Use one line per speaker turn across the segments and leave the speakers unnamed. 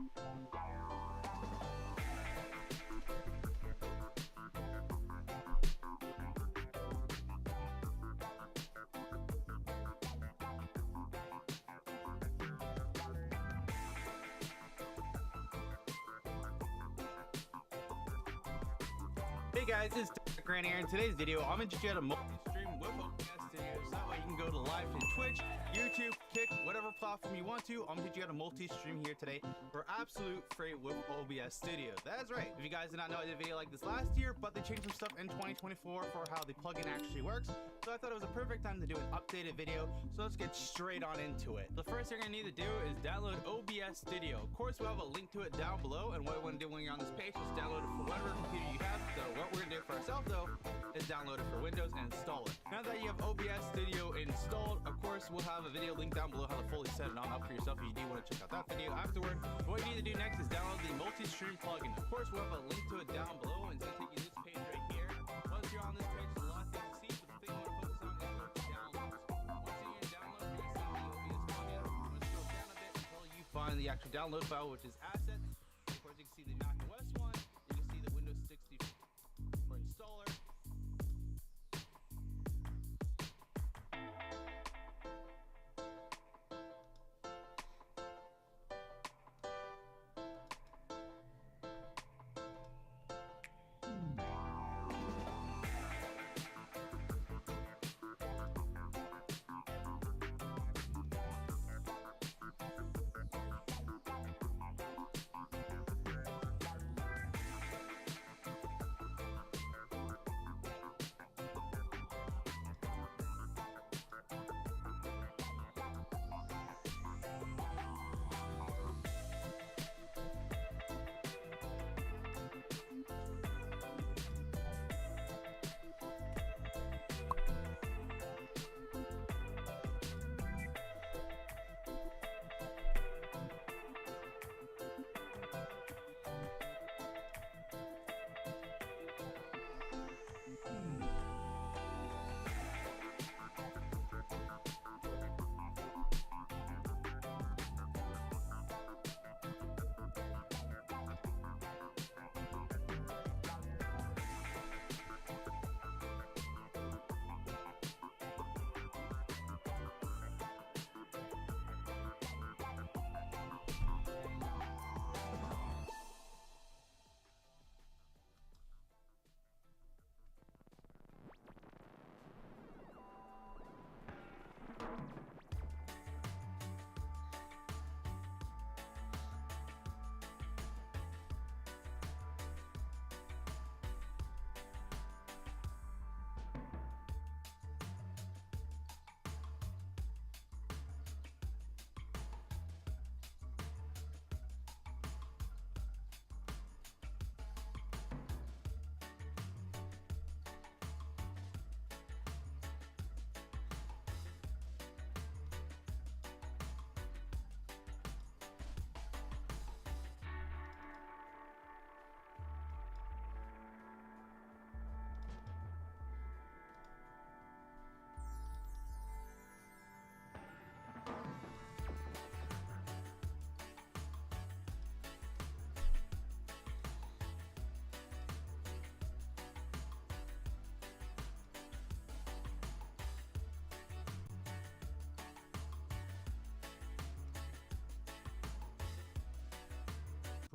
Hey guys, it's Grant here. In today's video, I'm going to teach you how to multi-stream with OBS Studio. So that way you can go to live to Twitch, YouTube, Kick, whatever platform you want to. I'm going to teach you how to multi-stream here today for absolute free with OBS Studio. That's right. If you guys did not know, I did a video like this last year, but they changed some stuff in 2024 for how the plugin actually works. So I thought it was a perfect time to do an updated video. So let's get straight on into it. The first thing you're going to need to do is download OBS Studio. Of course, we'll have a link to it down below. And what you want to do when you're on this page is download it for whatever computer you have. So what we're going to do for ourselves though is download it for Windows and install it. Now that you have OBS Studio installed, of course, we'll have a video link down below how to fully set it on up for yourself if you do want to check out that video afterward. What you need to do next is download the multi-stream plugin. Of course, we'll have a link to it down below, and it's going to take you to this page right here. Once you're on this page, there's a lot of things to see, but the thing I want to focus on is the downloads. Once you're in download, you're going to see the OBS plugin. I'm going to scroll down a bit until you find the actual download file, which is assets. Of course, you can see the Mac OS one. You can see the Windows 60 for installer.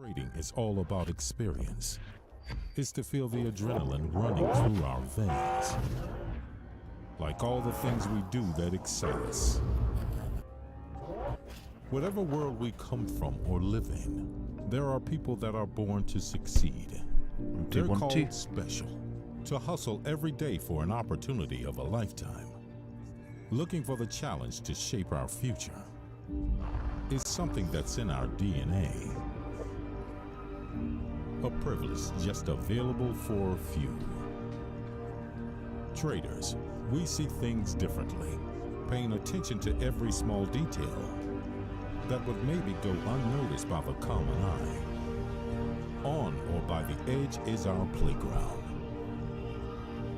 Trading is all about experience. It's to feel the adrenaline running through our veins. Like all the things we do that excite us. Whatever world we come from or live in, there are people that are born to succeed. They're called special. To hustle every day for an opportunity of a lifetime. Looking for the challenge to shape our future. Is something that's in our DNA. A privilege just available for a few. Traders, we see things differently, paying attention to every small detail that would maybe go unnoticed by the common eye. On or by the edge is our playground,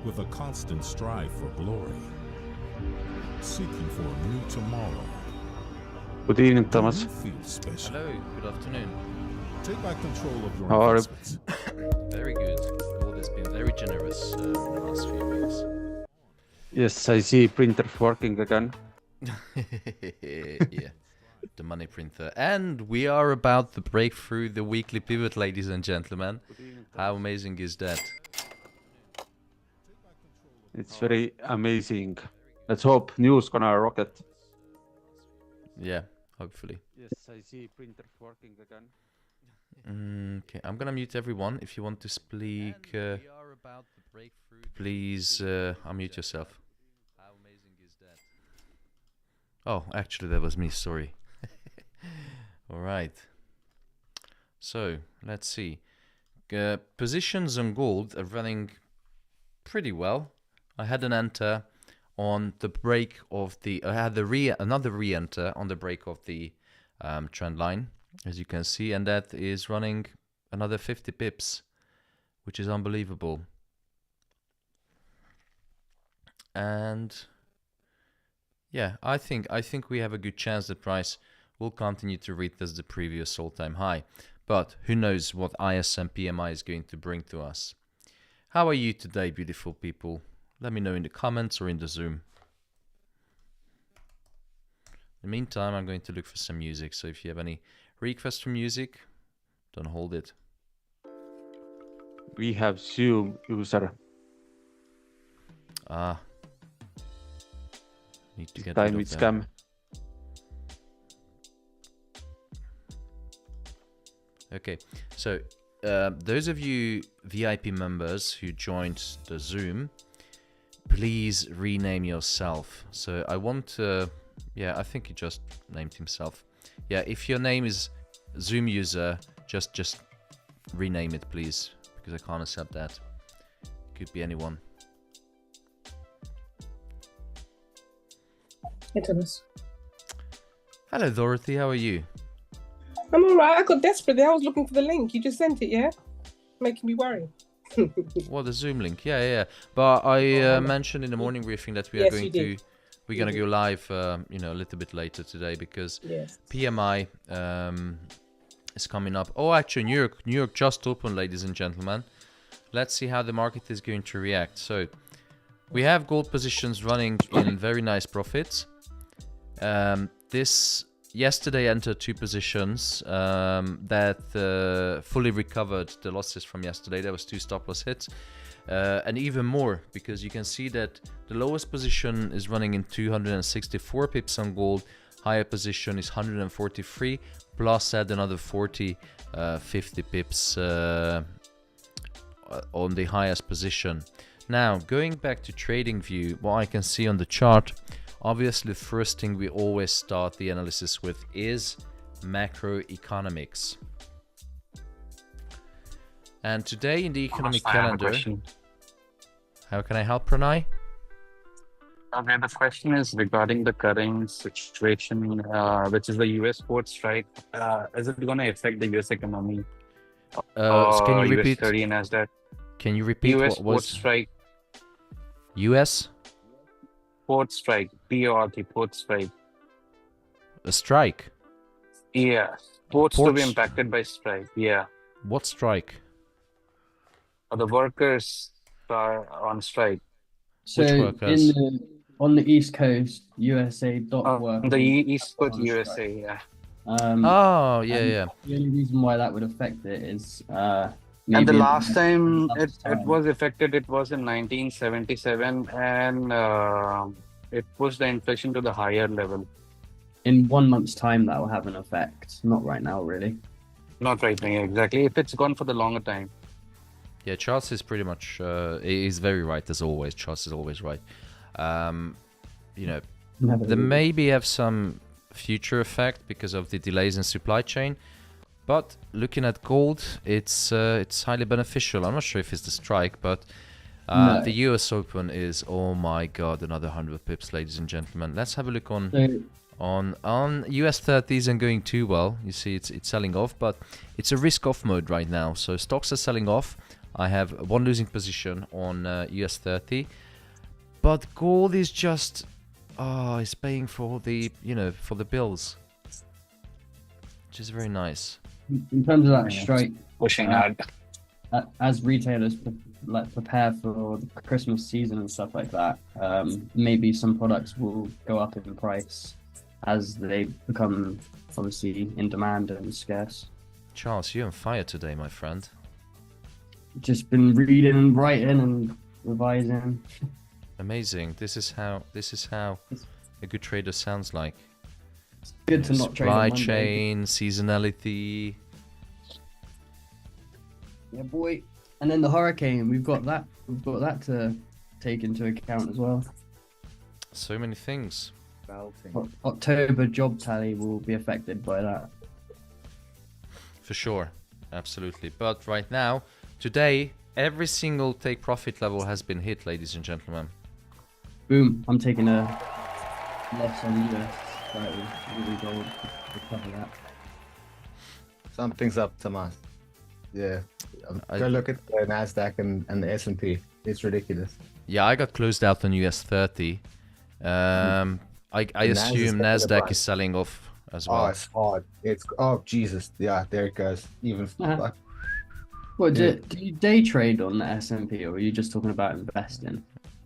with a constant strive for glory, seeking for a new tomorrow.
Good evening, Thomas.
Do you feel special?
Hello, good afternoon.
Take back control of your
How are-
investments.
Very good. Gold has been very generous in the last few weeks.
Yes, I see printers working again.
Yeah, the money printer. And we are about to break through the weekly pivot, ladies and gentlemen. How amazing is that?
It's very amazing. Let's hope news gonna rocket.
Yeah, hopefully.
Yes, I see printers working again.
Okay, I'm gonna mute everyone. If you want to speak, please unmute yourself. How amazing is that? Oh, actually, that was me. Sorry. All right. So let's see. Positions on gold are running pretty well. I had an enter on the break of the. I had another re-enter on the break of the trend line, as you can see, and that is running another 50 pips, which is unbelievable. And yeah, I think we have a good chance the price will continue to retest the previous all-time high. But who knows what ISM-PMI is going to bring to us. How are you today, beautiful people? Let me know in the comments or in the Zoom. In the meantime, I'm going to look for some music. So if you have any requests for music, don't hold it.
We have Zoom user.
Need to get
Time
rid
it's
of that.
scam.
Okay, so those of you VIP members who joined the Zoom, please rename yourself. So I want yeah, I think he just named himself. Yeah, if your name is Zoom user, just rename it, please, because I can't accept that. Could be anyone.
Hey, Thomas.
Hello, Dorothy. How are you?
I'm alright. I got desperate there. I was looking for the link. You just sent it, yeah? Making me worry.
Well, the Zoom link, yeah. But I mentioned in the morning briefing that we are
Yes,
going
you
to,
did.
we're gonna go live, you know, a little bit later today because
Yes.
PMI is coming up. Oh, actually, New York just opened, ladies and gentlemen. Let's see how the market is going to react. So we have gold positions running in very nice profits. This yesterday entered two positions that fully recovered the losses from yesterday. There was 2 stop loss hits, and even more because you can see that the lowest position is running in 264 pips on gold. Higher position is 143 plus add another 40, 50 pips on the highest position. Now going back to trading view, what I can see on the chart. Obviously, the first thing we always start the analysis with is macroeconomics. And today in the economic calendar, how can I help, Pranay?
Okay, the question is regarding the current situation, which is the US port strike. Is it going to affect the US economy?
So can you
US
repeat?
30 NASDAQ?
Can you repeat
US
what
port
was
strike,
US?
port strike, PORT, port strike.
A strike?
Yeah, ports to be
Ports-
impacted by strike. Yeah,
What strike?
the workers are on strike.
Which
So
workers?
on the East Coast, USA dock
On
workers.
the East Coast
on
USA,
strike.
yeah.
Oh, yeah.
The only reason why that would affect it is
And the
maybe
last time
last
it
time.
was affected, it was in 1977, and it pushed the inflation to the higher level.
in 1 month's time that will have an effect. Not right now, really.
Not right now, exactly. If it's gone for the longer time.
Yeah, Charles is pretty much, he's very right as always. Charles is always right. You know,
Never
there
really.
maybe have some future effect because of the delays in supply chain. But looking at gold, it's highly beneficial. I'm not sure if it's the strike, but
No.
the US Open is, oh my god, another 100 pips, ladies and gentlemen. Let's have a look on
So
on US 30s isn't going too well. You see it's selling off, but it's a risk off mode right now. So stocks are selling off. I have one losing position on US 30, but gold is just it's paying for the for the bills, which is very nice.
In terms of that strike,
pushing hard.
as retailers prepare for the Christmas season and stuff like that, maybe some products will go up in price as they become obviously in demand and scarce.
Charles, you're on fire today, my friend.
Just been reading and writing and revising.
Amazing. This is how a good trader sounds like.
It's good to not trade on
supply
Monday.
chain, seasonality.
Yeah, boy. And then the hurricane, we've got that to take into account as well.
So many things.
October job tally will be affected by that.
For sure. Absolutely. But right now, today, every single take profit level has been hit, ladies and gentlemen.
Boom. I'm taking a loss on US. Right, we'll go recover that.
Something's up, Tomas. Yeah. Go look at the NASDAQ and the S&P. It's ridiculous.
Yeah, I got closed out on US 30. I assume NASDAQ is selling off as well.
Oh, it's hard. Oh, Jesus. Yeah, there it goes. Even.
What, do you day trade on the S&P, or are you just talking about investing?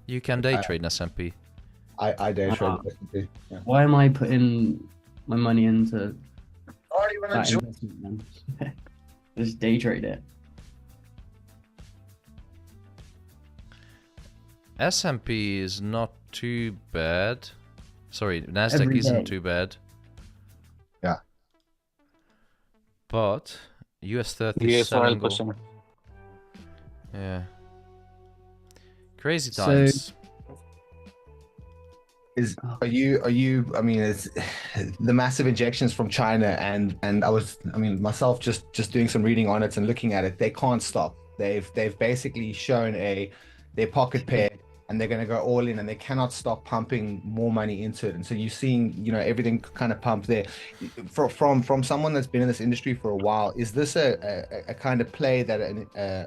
You can day trade in S&P.
I day trade the S&P. Yeah.
Why am I putting my money into
Already
that investment then? Just day trade it.
S&P is not too bad. Sorry, NASDAQ
Every
isn't
day.
too bad.
Yeah.
But US 30 is
US oil
selling off.
pushing.
Yeah. Crazy
So-
times.
Are you I mean, it's the massive injections from China, and myself just doing some reading on it and looking at it, they can't stop. They've basically shown their pocket pair, and they're going to go all in, and they cannot stop pumping more money into it. And so you're seeing, everything kind of pumped there. From someone that's been in this industry for a while, is this a kind of play that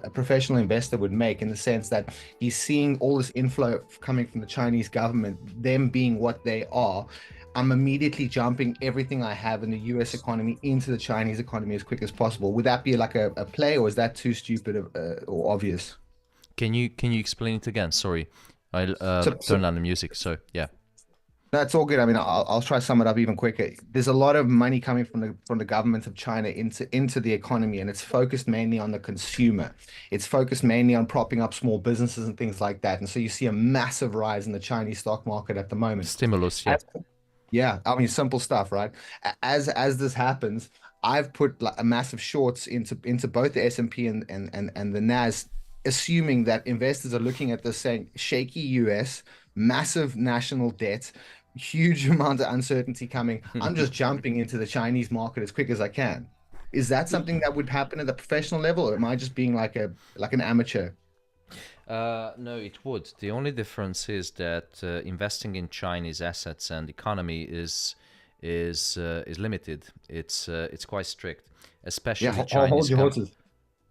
a professional investor would make, in the sense that he's seeing all this inflow coming from the Chinese government, them being what they are? I'm immediately jumping everything I have in the US economy into the Chinese economy as quick as possible. Would that be like a play, or is that too stupid or obvious?
Can you explain it again? Sorry, I'll turn on the music. So yeah,
that's all good. I mean, I'll try to sum it up even quicker. There's a lot of money coming from the government of China into the economy, and it's focused mainly on the consumer. It's focused mainly on propping up small businesses and things like that. And so you see a massive rise in the Chinese stock market at the moment.
stimulus. Yeah,
Yeah, I mean, simple stuff, right? As this happens, I've put like a massive shorts into both the S&P and the NAS, assuming that investors are looking at this saying shaky US, massive national debt, huge amount of uncertainty coming. I'm just jumping into the Chinese market as quick as I can. Is that something that would happen at the professional level, or am I just being like an amateur?
no, it would. The only difference is that investing in Chinese assets and economy is limited. It's quite strict, especially
Yeah,
Chinese.
hold your horses.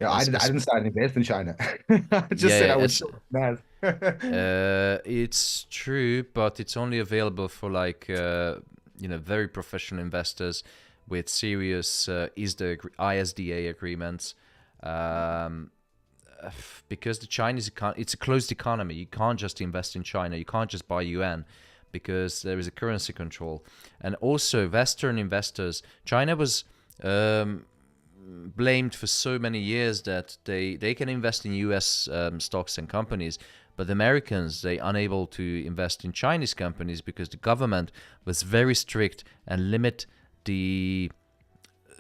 Yeah, I didn't start to invest in China. I just said I would.
It's true, but it's only available for like very professional investors with serious ISDA agreements. Because the Chinese it's a closed economy. You can't just invest in China. You can't just buy yuan, because there is a currency control. And also Western investors, China was blamed for so many years that they can invest in US stocks and companies, but the Americans, they unable to invest in Chinese companies because the government was very strict and limit the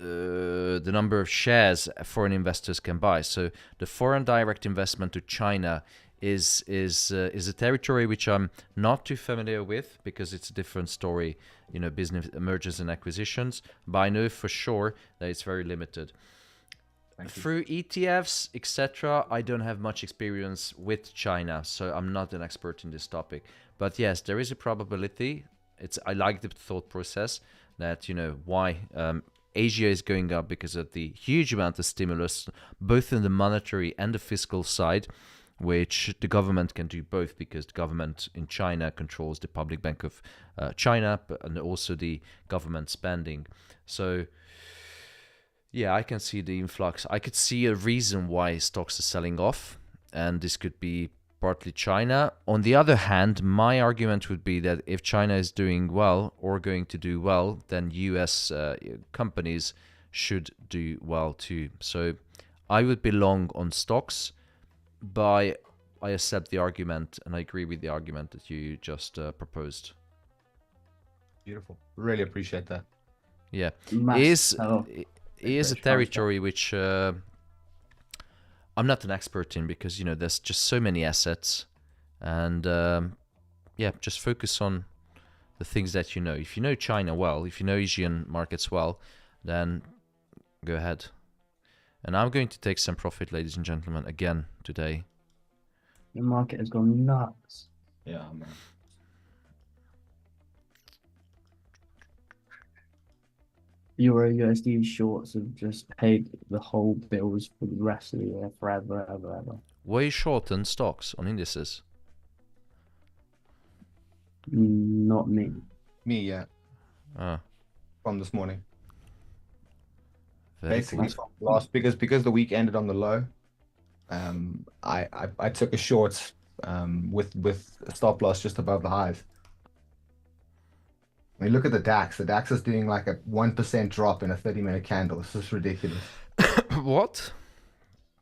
number of shares foreign investors can buy. So the foreign direct investment to China is a territory which I'm not too familiar with, because it's a different story, business mergers and acquisitions. But I know for sure that it's very limited. Through ETFs, etc., I don't have much experience with China, so I'm not an expert in this topic. But yes, there is a probability. I like the thought process that why Asia is going up, because of the huge amount of stimulus, both in the monetary and the fiscal side, which the government can do both, because the government in China controls the Public Bank of China, and also the government spending. So Yeah, I can see the influx. I could see a reason why stocks are selling off, and this could be partly China. On the other hand, my argument would be that if China is doing well or going to do well, then US companies should do well too. So I would be long on stocks, but I accept the argument and I agree with the argument that you just proposed.
Beautiful. Really appreciate that.
Yeah,
Massive
is a territory which I'm not an expert in, because there's just so many assets, and yeah, just focus on the things that you know. If you know China well, if you know Asian markets well, then go ahead. And I'm going to take some profit, ladies and gentlemen, again today.
The market has gone nuts.
Yeah, man.
Euro USD shorts have just paid the whole bills for the rest of the year, forever, ever.
Were you short on stocks, on indices?
Not me.
Me, yeah.
Ah,
From this morning.
very
Basically
cool.
from last, because the week ended on the low. I took a short with a stop loss just above the highs. I mean, look at the DAX. The DAX is doing like a 1% drop in a 30-minute candle. This is ridiculous.
What?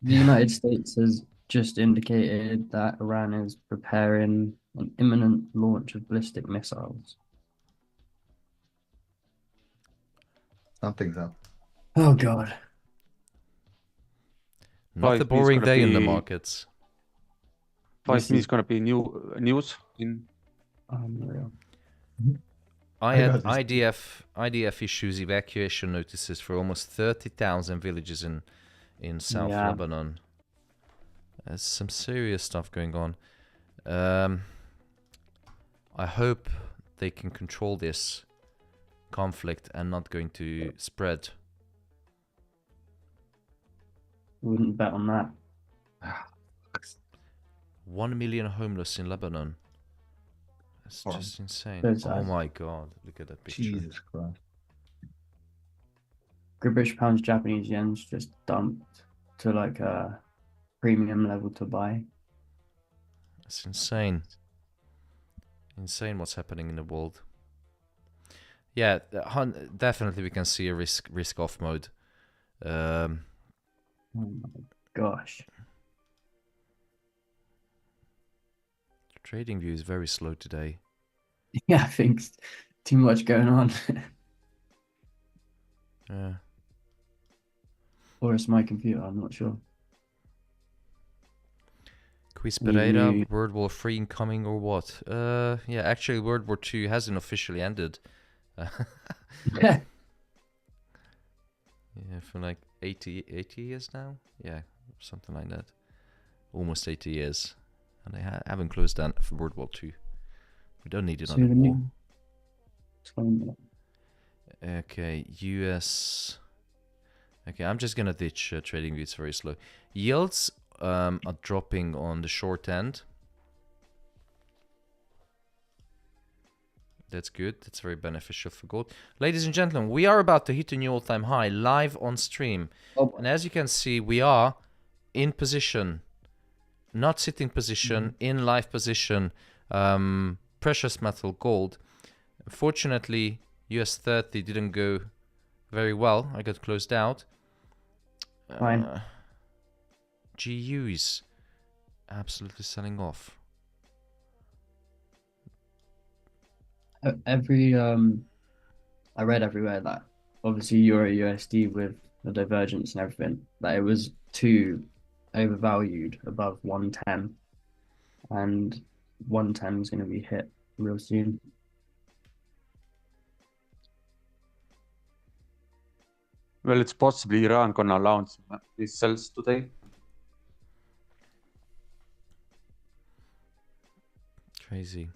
The United States has just indicated that Iran is preparing an imminent launch of ballistic missiles.
Something's up.
Oh God.
Not a
5
boring
gonna
day in the
be-
markets.
5 is going to be news in
Unreal.
I had
got this.
IDF issues evacuation notices for almost 30,000 villages in South
Yeah.
Lebanon. There's some serious stuff going on. I hope they can control this conflict and not going to spread.
Wouldn't bet on that.
1 million homeless in Lebanon. It's
Oh,
just insane.
so
Oh
sad.
my God, look at that picture.
Jesus Christ.
British pounds, Japanese yen's just dumped to like a premium level to buy.
It's insane. Insane what's happening in the world. Yeah, definitely we can see a risk off mode.
Oh my gosh.
Trading view is very slow today.
Yeah, I think too much going on.
Yeah.
Or it's my computer, I'm not sure.
Quiz
You-
Pereira,
you-
World War III incoming or what? Yeah, actually World War II hasn't officially ended.
Yeah.
Yeah, for like 80 years now? Yeah, something like that. Almost 80 years. And they haven't closed down for World War II. We don't need another war.
20 minutes.
Okay, US. Okay, I'm just gonna ditch trading view. It's very slow. Yields are dropping on the short end. That's good. That's very beneficial for gold. Ladies and gentlemen, we are about to hit a new all-time high live on stream.
Oh,
And as you can see, we are in position. Not sitting position, in live position. Precious metal gold. Fortunately, US 30 didn't go very well. I got closed out.
Fine.
GU is absolutely selling off.
I read everywhere that obviously Euro USD with the divergence and everything, that it was too overvalued above 110, and 110 is going to be hit real soon.
Well, it's possibly Iran gonna launch these cells today.
Crazy.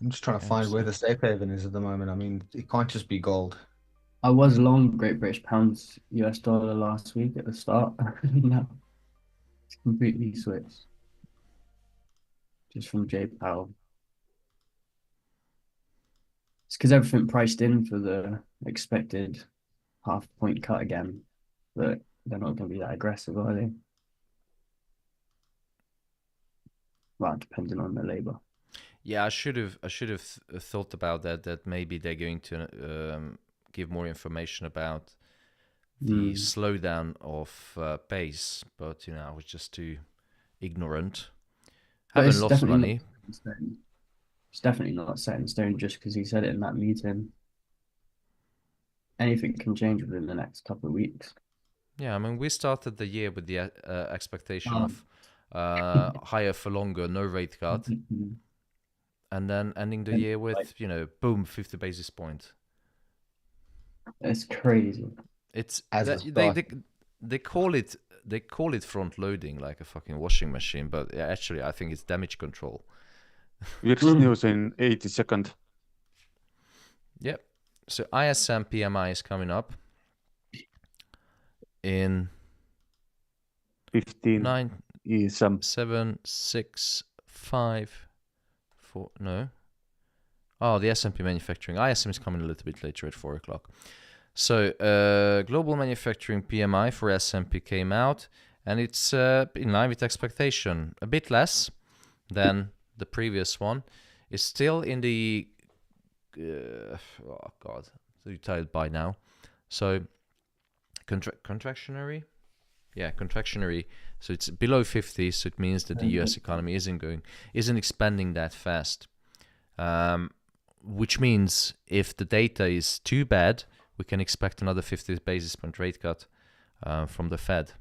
I'm just trying to find where the safe haven is at the moment. I mean, it can't just be gold.
I was long Great British pounds US dollar last week at the start. No, it's completely switched. Just from J Powell. It's because everything priced in for the expected half point cut again, but they're not going to be that aggressive, are they? Well, depending on the labor.
Yeah, I should have thought about that. That maybe they're going to give more information about the slowdown of pace, but I was just too ignorant. Haven't lost money.
It's definitely not set in stone just because he said it in that meeting. Anything can change within the next couple of weeks.
Yeah, I mean, we started the year with the expectation of higher for longer, no rate cut, and then ending the year with, boom, 50 basis points.
It's crazy.
It's they call it front loading like a fucking washing machine, but actually I think it's damage control.
VIX news in 80 seconds.
Yep. So ISM-PMI is coming up in
15.
9,
ISM.
7, 6, 5, 4. No. Oh, the S&P manufacturing. ISM is coming a little bit later at 4 o'clock. So global manufacturing PMI for S&P came out, and it's in line with expectation. A bit less than the previous one. It's still in the oh god, so you're tired by now. So contractionary, contractionary. So it's below 50, so it means that the US economy isn't expanding that fast. Which means if the data is too bad, we can expect another 50 basis point rate cut from the Fed.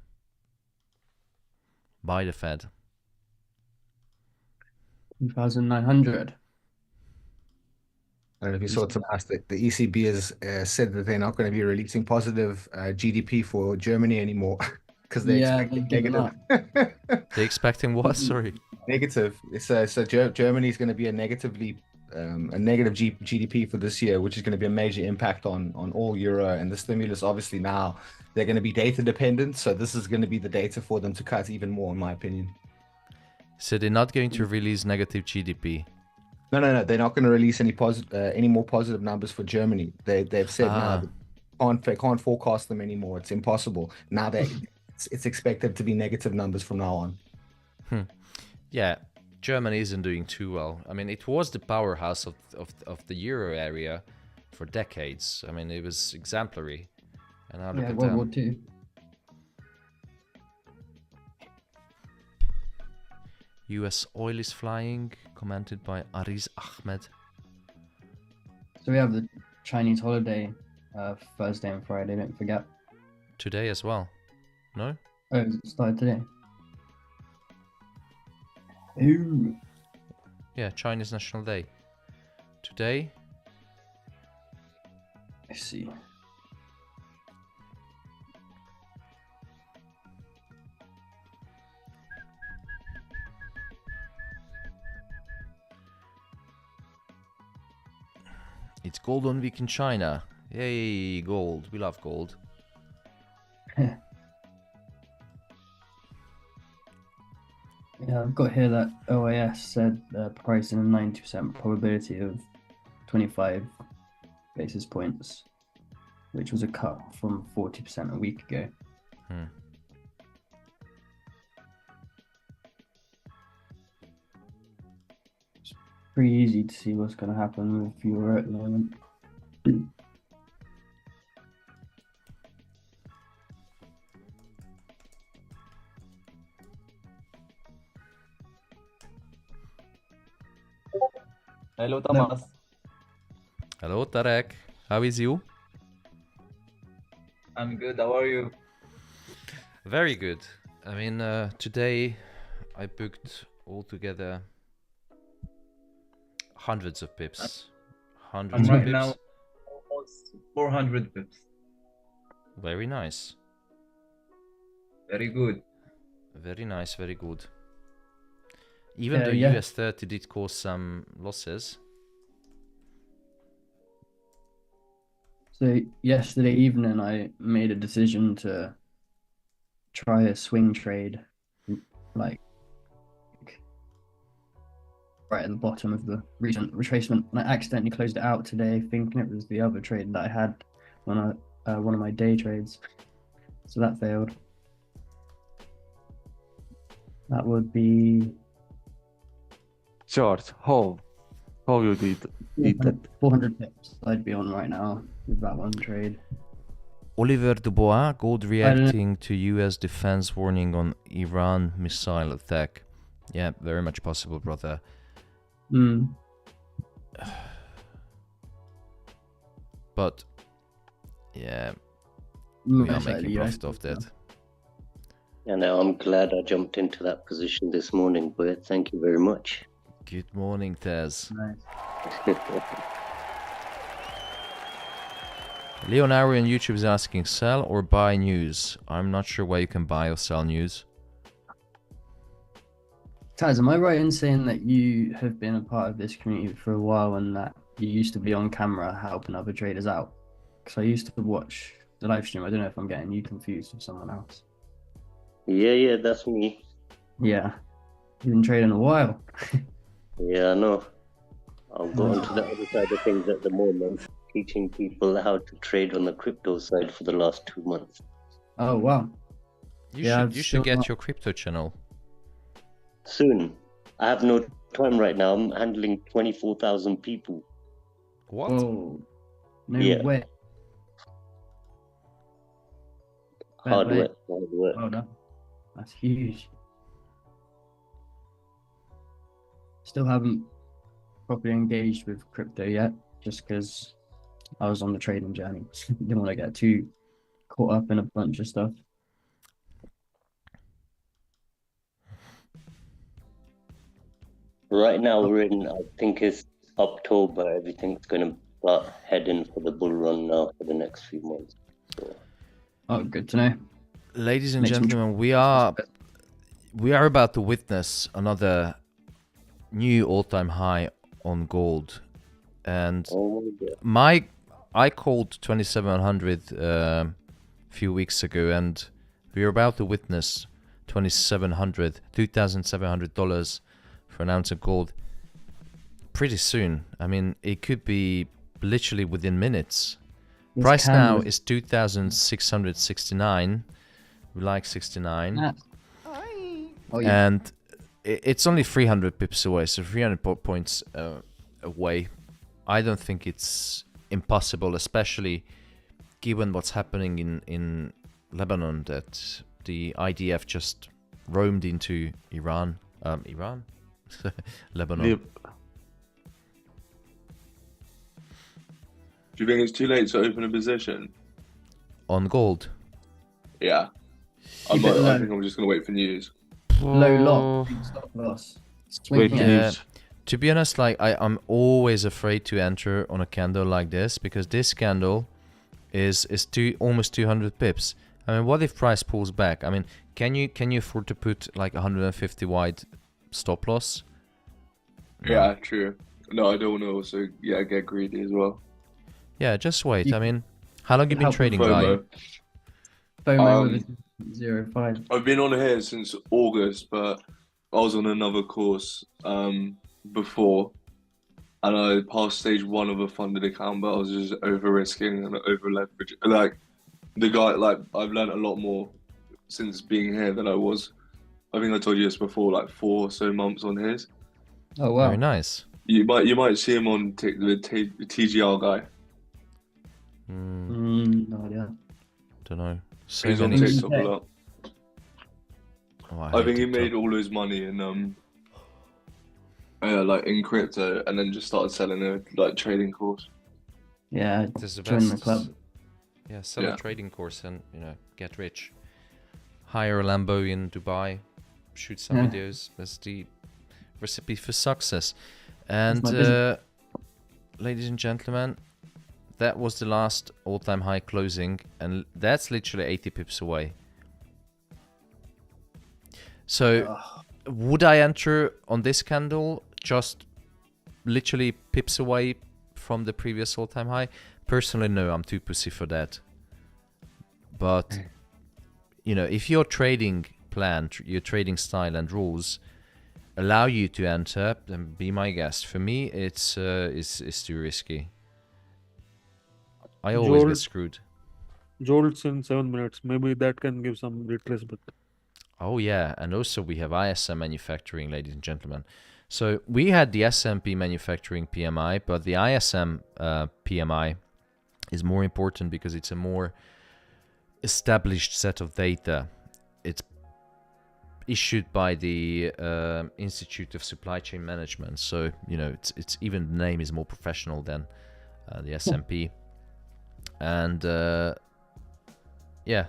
By the Fed.
2,900.
I don't know if you saw it last. The ECB has said that they're not going to be releasing positive GDP for Germany anymore because they expect negative.
They're expecting what? Sorry.
Negative. So Germany is going to be a negative GDP for this year, which is going to be a major impact on all euro, and the stimulus. Obviously now they're going to be data dependent, so this is going to be the data for them to cut even more, in my opinion. So
they're not going to release negative GDP.
No. They're not going to release any more positive numbers for Germany. They've said now they can't forecast them anymore. It's impossible. Now it's expected to be negative numbers from now on.
Yeah, Germany isn't doing too well. I mean, it was the powerhouse of the euro area for decades. I mean, it was exemplary. And now look at
World
them.
War II.
US oil is flying, commented by Ariz Ahmed.
So we have the Chinese holiday Thursday and Friday, don't forget.
Today as well, no?
Oh, it started today. Ooh.
Yeah, Chinese National Day. Today.
I see.
It's Golden Week in China. Yay, gold. We love gold.
Yeah, I've got here that OAS said pricing a 90% probability of 25 basis points, which was a cut from 40% a week ago. It's pretty easy to see what's going to happen with euro at the moment.
Hello, Thomas.
Hello, Tarek. How is you?
I'm good. How are you?
Very good. I mean, today I booked altogether hundreds of pips. Hundreds of
right
pips.
now almost 400 pips.
Very nice.
Very good.
Very nice, very good. Even though
yeah.
US 30 did cause some losses.
So yesterday evening, I made a decision to try a swing trade, like right at the bottom of the recent retracement, and I accidentally closed it out today, thinking it was the other trade that I had when I one of my day trades, so that failed. That would be
George, how you did that?
400 pips I'd be on right now with that one trade.
Oliver Dubois, gold reacting to US defense warning on Iran missile attack. Yeah, very much possible, brother. But yeah, we are making profit off that.
And I'm glad I jumped into that position this morning, but thank you very much.
Good morning, Tez.
Nice.
Leonardo on YouTube is asking, sell or buy news? I'm not sure why you can buy or sell news.
Taz, am I right in saying that you have been a part of this community for a while and that you used to be on camera helping other traders out? Because I used to watch the live stream. I don't know if I'm getting you confused with someone else.
Yeah, that's me.
Yeah. You've been trading a while.
Yeah, I know. I'll go on to the other side of things at the moment, teaching people how to trade on the crypto side for the last 2 months.
Oh, wow.
You should get your crypto channel.
Soon. I have no time right now. I'm handling 24,000 people.
What?
Oh, no
Yeah.
way.
Hard
Wait.
work.
Oh, no. That's huge. Still haven't properly engaged with crypto yet, just because I was on the trading journey. Didn't want to get too caught up in a bunch of stuff.
Right now we're in, I think it's October. Everything's going to start heading for the bull run now for the next few months. So.
Oh, good to know.
Ladies and
Makes me
gentlemen, we are about to witness another new all-time high on gold, and I called 2,700 a few weeks ago, and we are about to witness $2,700 for an ounce of gold pretty soon. I mean, it could be literally within minutes. Price now is 2,669. We like 69.
Oh, yeah.
And it's only 300 pips away, so 300 points away. I don't think it's impossible, especially given what's happening in Lebanon, that the IDF just roamed into Iran. Lebanon.
Do you think it's too late to open a position?
On gold?
Yeah. I think I'm just going to wait for news.
Low lot, big stop loss.
Yeah. To be honest, like I'm always afraid to enter on a candle like this, because this candle is almost 200 pips. I mean, what if price pulls back? I mean, can you afford to put like 150 wide stop loss? No.
Yeah, true. No, I don't want to also get greedy as well.
Yeah, just wait. I mean, how long have you been trading, guy?
FOMO with 0.5.
I've been on here since August, but I was on another course before, and I passed stage 1 of a funded account, but I was just over risking and over leveraging. Like the guy, like I've learned a lot more since being here than I was. I think I told you this before, like 4 or so months on his.
Oh wow,
very nice.
You might see him on the TGR guy.
No idea.
Don't know. So
he's on
many...
TikTok a lot.
Oh,
I think he made all his money in like in crypto, and then just started selling a like trading course.
Yeah,
join
the club.
Yeah, sell a trading course and get rich. Hire a Lambo in Dubai, shoot some videos. That's the recipe for success. And ladies and gentlemen, that was the last all-time high closing, and that's literally 80 pips away. So would I enter on this candle just literally pips away from the previous all-time high? Personally, no, I'm too pussy for that. But if your trading plan, your trading style and rules allow you to enter, then be my guest. For me, it's too risky. I always get screwed.
jolts in 7 minutes. Maybe that can give some retracement.
Oh yeah, and also we have ISM manufacturing, ladies and gentlemen. So we had the S&P manufacturing PMI, but the ISM PMI is more important because it's a more established set of data. It's issued by the Institute of Supply Chain Management, so you know it's even the name is more professional than the S&P. And yeah,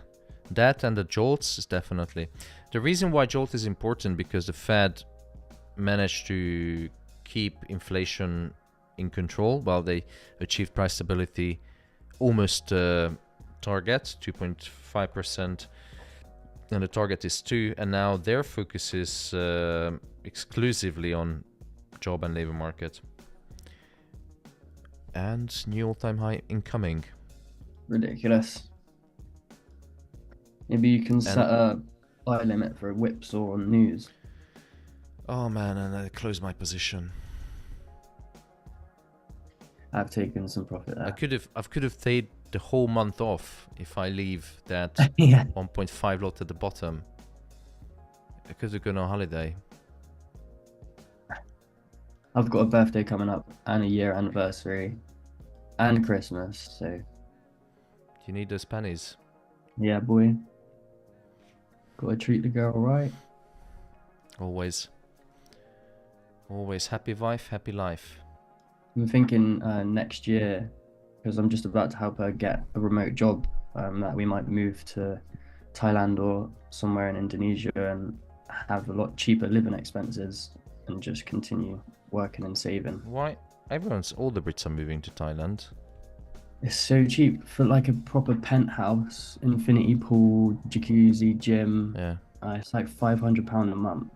that and the jolts is definitely the reason why jolt is important, because the Fed managed to keep inflation in control while they achieved price stability almost target 2.5%, and the target is 2, and now their focus is exclusively on job and labor market, and new all-time high incoming.
Ridiculous. Maybe you can set a buy limit for whips or news.
Oh man, and I closed my position.
I've taken some profit there.
I could have stayed the whole month off if I leave that
Yeah.
1.5 lot at the bottom. I could have gone on holiday.
I've got a birthday coming up and a year anniversary and Christmas, so
You need those pennies.
yeah, boy. Gotta treat the girl right.
Always. Always happy wife, happy life.
I'm thinking next year, because I'm just about to help her get a remote job, that we might move to Thailand or somewhere in Indonesia and have a lot cheaper living expenses and just continue working and saving.
Why? All the Brits are moving to Thailand.
It's so cheap for like a proper penthouse, infinity pool, jacuzzi, gym.
Yeah.
It's like £500 a month.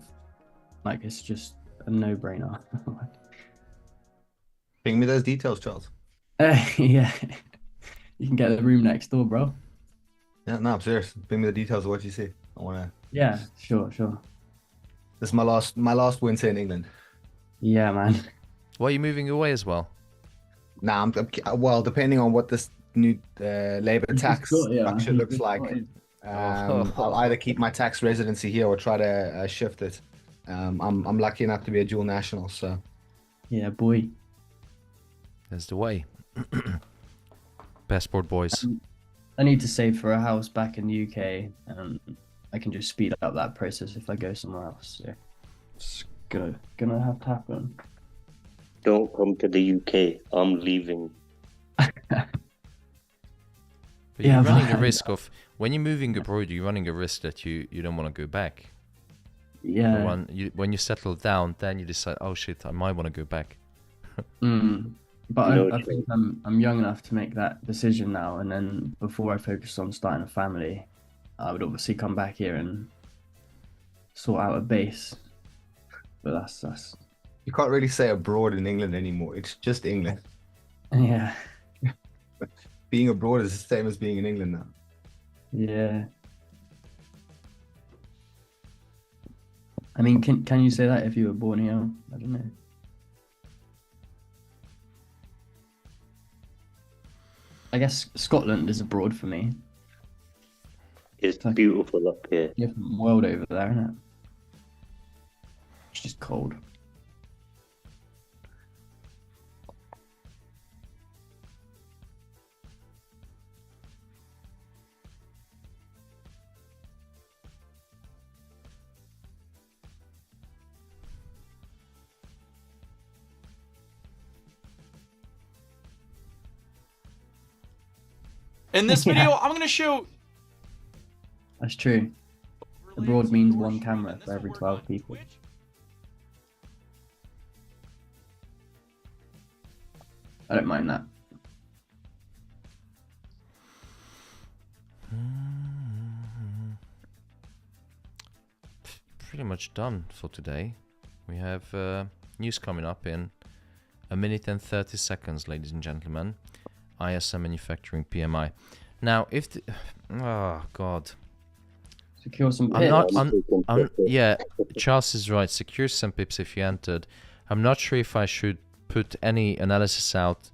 Like, it's just a no-brainer.
Bring me those details, Charles.
Yeah, you can get the room next door, bro.
Yeah, no, I'm serious. Bring me the details of what you see. I wanna.
Yeah, sure.
This is my last winter in England.
Yeah, man.
Why are you moving away as well?
Nah, well, depending on what this new Labour tax structure looks like, I'll either keep my tax residency here or try to shift it. I'm lucky enough to be a dual national, so.
Yeah, boy.
There's the way. Passport boys.
I need to save for a house back in the UK, and I can just speed up that process if I go somewhere else. So it's gonna have to happen.
Don't come to the UK. I'm leaving.
But you're running a risk of, when you're moving abroad, you're running a risk that you don't want to go back.
Yeah.
When you settle down, then you decide, oh shit, I might want to go back.
But I think I'm young enough to make that decision now, and then before I focus on starting a family, I would obviously come back here and sort out a base. But that's
You can't really say abroad in England anymore. It's just England.
Yeah.
Being abroad is the same as being in England now.
Yeah. I mean, can you say that if you were born here? I don't know. I guess Scotland is abroad for me.
It's beautiful up here.
Different world over there, isn't it? It's just cold.
In this video, I'm going to show...
That's true. Abroad means one camera for every 12 people. I don't mind that.
Pretty much done for today. We have news coming up in 1 minute and 30 seconds, ladies and gentlemen. ISM manufacturing PMI. Now, if the, oh god,
secure some
pips. Yeah, Charles is right. Secure some pips if you entered. I'm not sure if I should put any analysis out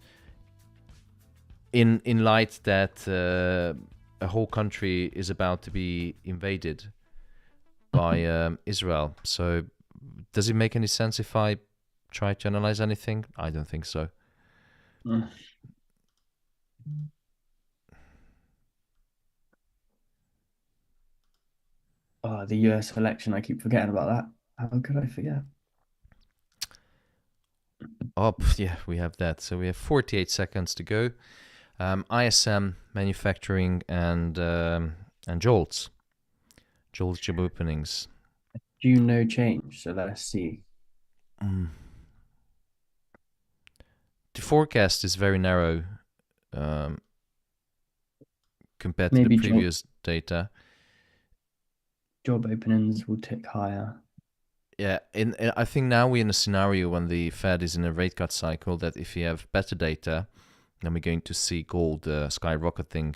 in light that a whole country is about to be invaded by Israel. So does it make any sense if I try to analyze anything? I don't think so.
Oh, the US election, I keep forgetting about that. How could I forget?
Oh, yeah, we have that. So we have 48 seconds to go. ISM, manufacturing, and Jolts. Jolts job openings.
No change, so let's see.
The forecast is very narrow compared to the previous data.
Job openings will tick higher.
Yeah, I think now we're in a scenario when the Fed is in a rate cut cycle that if you have better data, then we're going to see gold skyrocketing.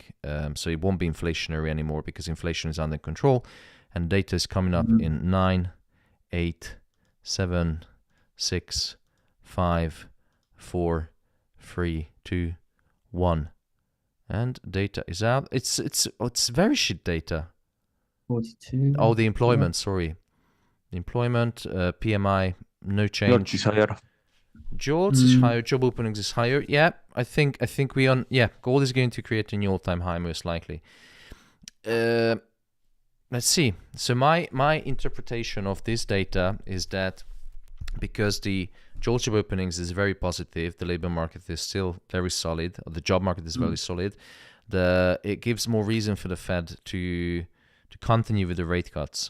So it won't be inflationary anymore because inflation is under control, and data is coming up in 9, 8, 7, 6, 5, 4, 3, 2, 1, and data is out. It's very shit data.
42.
Oh, the employment. Sorry. Employment, PMI, no change.
Jolts is higher.
Jolts is higher. Job openings is higher. Yeah, I think we on. Yeah, gold is going to create a new all-time high most likely. Let's see. So my interpretation of this data is that because the Jolts job openings is very positive, the labor market is still very solid. Or the job market is very solid. It gives more reason for the Fed to continue with the rate cuts.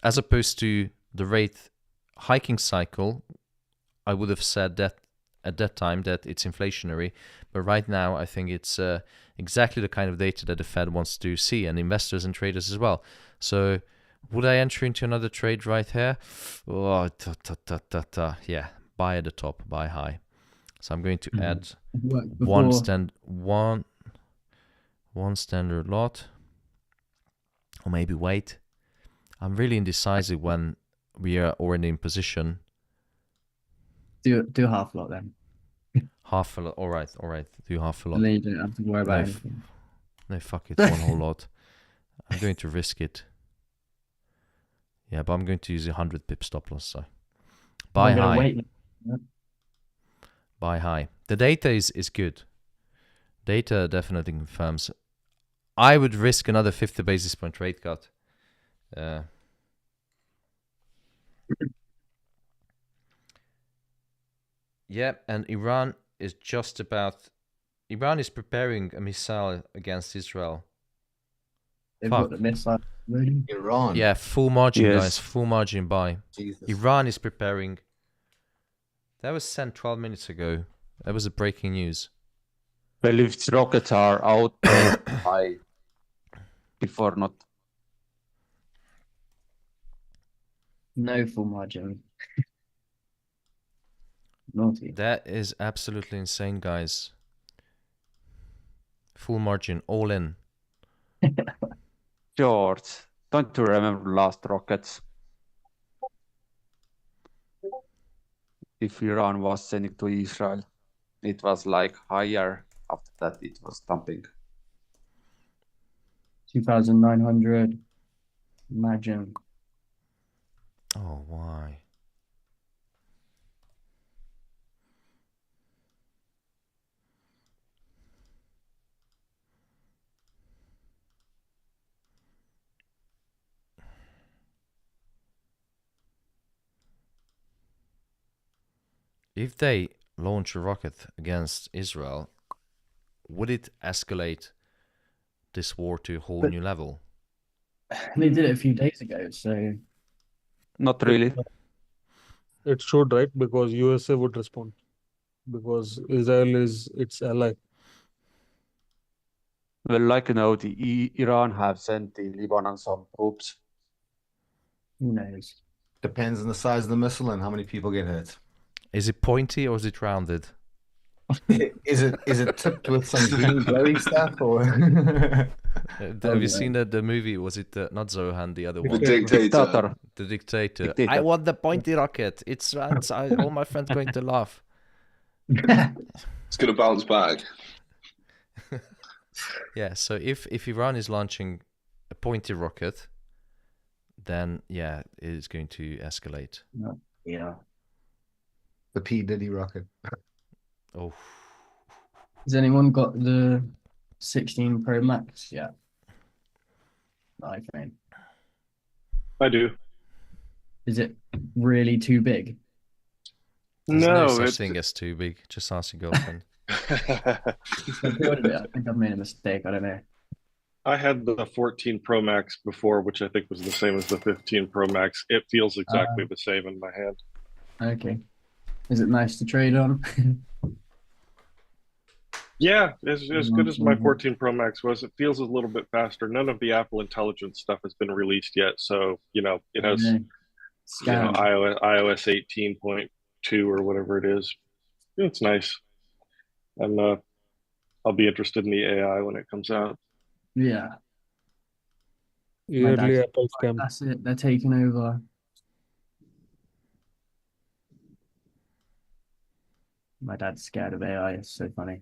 As opposed to the rate hiking cycle, I would have said that at that time that it's inflationary, but right now I think it's exactly the kind of data that the Fed wants to see, and investors and traders as well. So would I enter into another trade right here? Oh, yeah, buy at the top, buy high. So I'm going to add one standard lot. Or maybe wait. I'm really indecisive when we are already in position.
Do half a lot then.
Half a lot. All right. Do half a lot.
And then you don't have to worry about anything.
No, fuck it. One whole lot. I'm going to risk it. Yeah, but I'm going to use 100 pip stop loss. So buy high. Buy high. The data is good. Data definitely confirms. I would risk another 50 basis point rate cut. Yeah, and Iran is preparing a missile against Israel.
They've got the missile ready.
Iran.
Yeah, full margin, guys. Full margin buy. Jesus. Iran is preparing. That was sent 12 minutes ago. That was a breaking news.
Well, if rockets are out, I prefer not.
No full margin. Naughty.
That is absolutely insane, guys. Full margin, all in.
George, don't you remember last rockets? If Iran was sending to Israel, it was like higher. After that, it was dumping.
2,900. Imagine.
Oh, why? If they launch a rocket against Israel, would it escalate this war to a whole new level?
They did it a few days ago, so...
Not really.
It should, right? Because USA would respond. Because Israel is its ally.
Well, like you know, Iran have sent the Lebanon some troops.
Who knows?
Depends on the size of the missile and how many people get hit.
Is it pointy or is it rounded?
Is it tipped with some green glowing stuff or?
Have you seen the movie? Was it not Zohan, the other one?
The Dictator.
The Dictator. I want the pointy rocket. It's all my friends going to laugh.
It's gonna bounce back.
Yeah, so if Iran is launching a pointy rocket, then yeah, it is going to escalate.
Yeah.
The P Diddy rocket.
Oh,
Has anyone got the 16 Pro Max yet? iPhone.
I do.
Is it really too big?
there's no
No,
such
it's
thing as too big. Just ask your girlfriend.
I ordered it. I think I've made a mistake. I don't know.
I had the 14 Pro Max before, which I think was the same as the 15 Pro Max. It feels exactly the same in my hand.
Okay. Is it nice to trade on?
Yeah, as good as my 14 Pro Max was, it feels a little bit faster. None of the Apple Intelligence stuff has been released yet, so it has iOS 18.2 or whatever it is. It's nice, and I'll be interested in the AI when it comes out.
Yeah. My
Yearly
dad's
Apple
like,
scam.
that's it. They're taking over. My dad's scared of AI. It's so funny.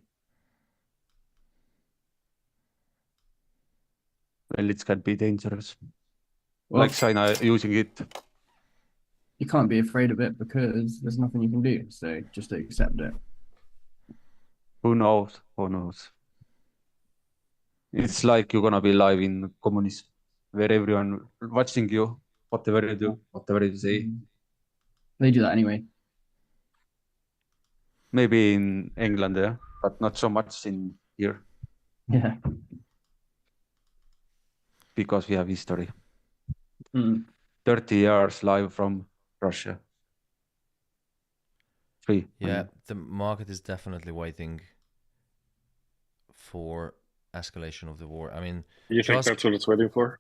Well, it can be dangerous.
Well,
Like China using it.
You can't be afraid of it because there's nothing you can do. So just accept it.
Who knows? Who knows? It's like you're gonna be live in communism, where everyone watching you, whatever you do, whatever you say.
They do that anyway.
Maybe in England, yeah, but not so much in here.
Yeah.
Because we have history. 30
Mm.
years live from Russia. Free.
Yeah, the market is definitely waiting for escalation of the war. I mean,
You think that's what it's waiting for?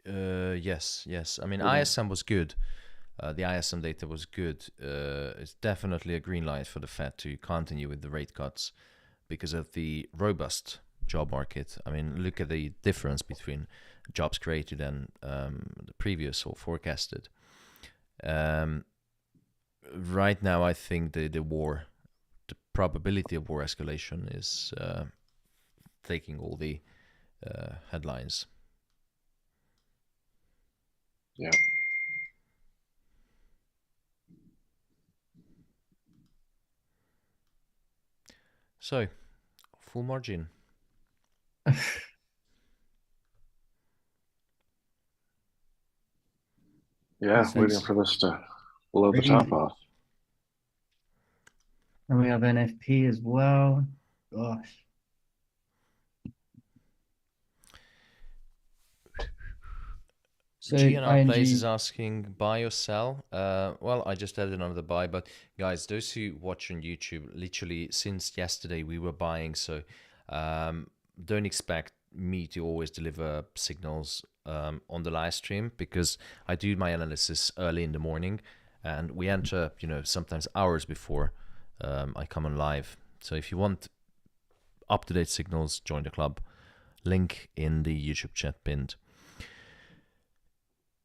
Yes. I mean, ISM was good. The ISM data was good. It's definitely a green light for the Fed to continue with the rate cuts because of the robust job market. I mean, look at the difference between jobs created and the previous or forecasted. Right now, I think the probability of war escalation is taking all the headlines.
Yeah.
So, full margin.
Yeah, waiting for this to blow the top off.
And we have NFP as well. Gosh. So
GNR Plays
ING
is asking, buy or sell? Well, I just added another buy, but guys, those who watch on YouTube, literally since yesterday we were buying, so don't expect me to always deliver signals on the live stream because I do my analysis early in the morning and we enter, sometimes hours before I come on live. So if you want up-to-date signals, join the club. Link in the YouTube chat pinned.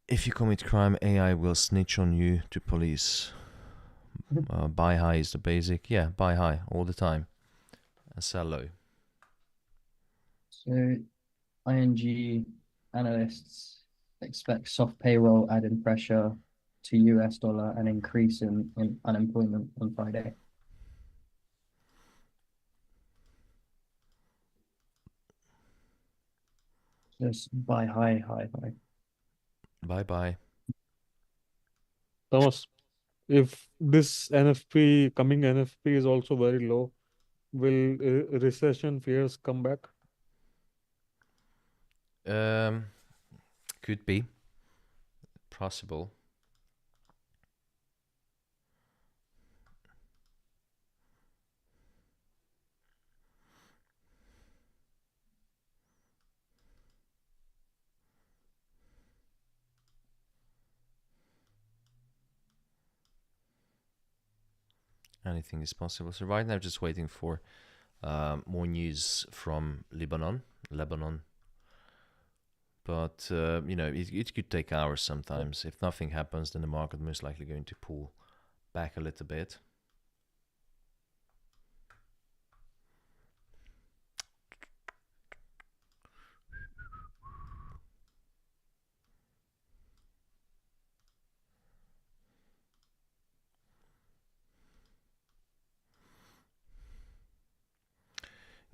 If you commit crime, AI will snitch on you to police. Buy high is the basic. Yeah, buy high all the time and sell low.
So ING analysts expect soft payroll adding pressure to US dollar and increase in unemployment on Friday. Just buy high.
Bye.
Thomas, if this coming NFP is also very low, will recession fears come back?
Could be possible. Anything is possible. So right now, just waiting for more news from Lebanon. But it could take hours sometimes. If nothing happens, then the market most likely going to pull back a little bit.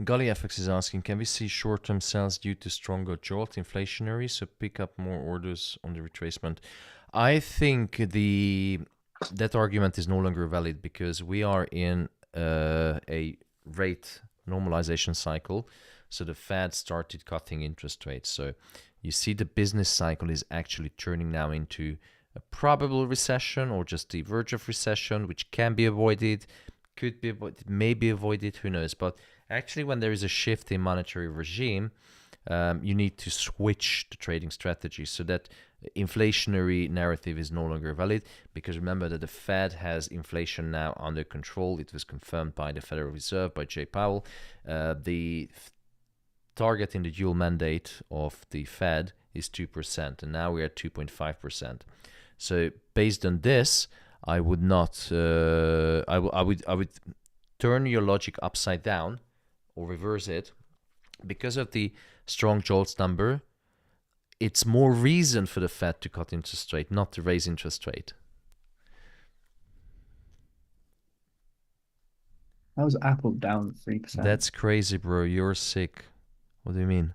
Gully FX is asking, can we see short-term sales due to stronger jolt inflationary, so pick up more orders on the retracement? I think that argument is no longer valid because we are in a rate normalization cycle. So the Fed started cutting interest rates. So you see the business cycle is actually turning now into a probable recession or just the verge of recession, which can be avoided, could be avoided, may be avoided, who knows. But actually, when there is a shift in monetary regime, you need to switch the trading strategy so that inflationary narrative is no longer valid, because remember that the Fed has inflation now under control. It was confirmed by the Federal Reserve, by Jay Powell. The target in the dual mandate of the Fed is 2%, and now we are at 2.5%. So based on this, I would not. I would turn your logic upside down or reverse it. Because of the strong jolts number, it's more reason for the Fed to cut interest rate, not to raise interest rate.
How was Apple down 3%?
That's crazy, bro. You're sick. What do you mean?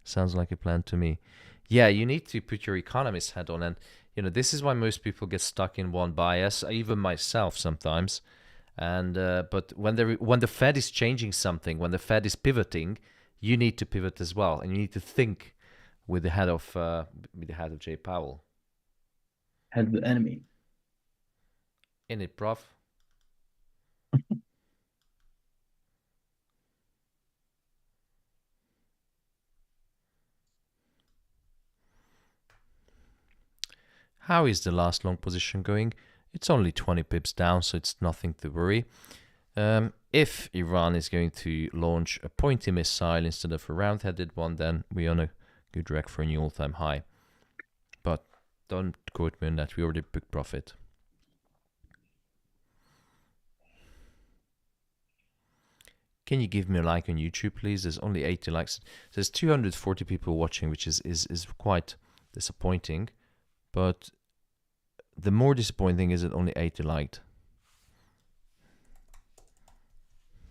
Sounds like a plan to me. Yeah, you need to put your economist hat on, and this is why most people get stuck in one bias. Even myself sometimes. And but when the Fed is changing something, when the Fed is pivoting, you need to pivot as well, and you need to think with the head of Jay Powell.
Head of the enemy.
In it, bruv. How is the last long position going? It's only 20 pips down, so it's nothing to worry. If Iran is going to launch a pointy missile instead of a round-headed one, then we're on a good track for a new all-time high. But don't quote me on that. We already booked profit. Can you give me a like on YouTube, please? There's only 80 likes. There's 240 people watching, which is quite disappointing. But the more disappointing is that only 80 liked.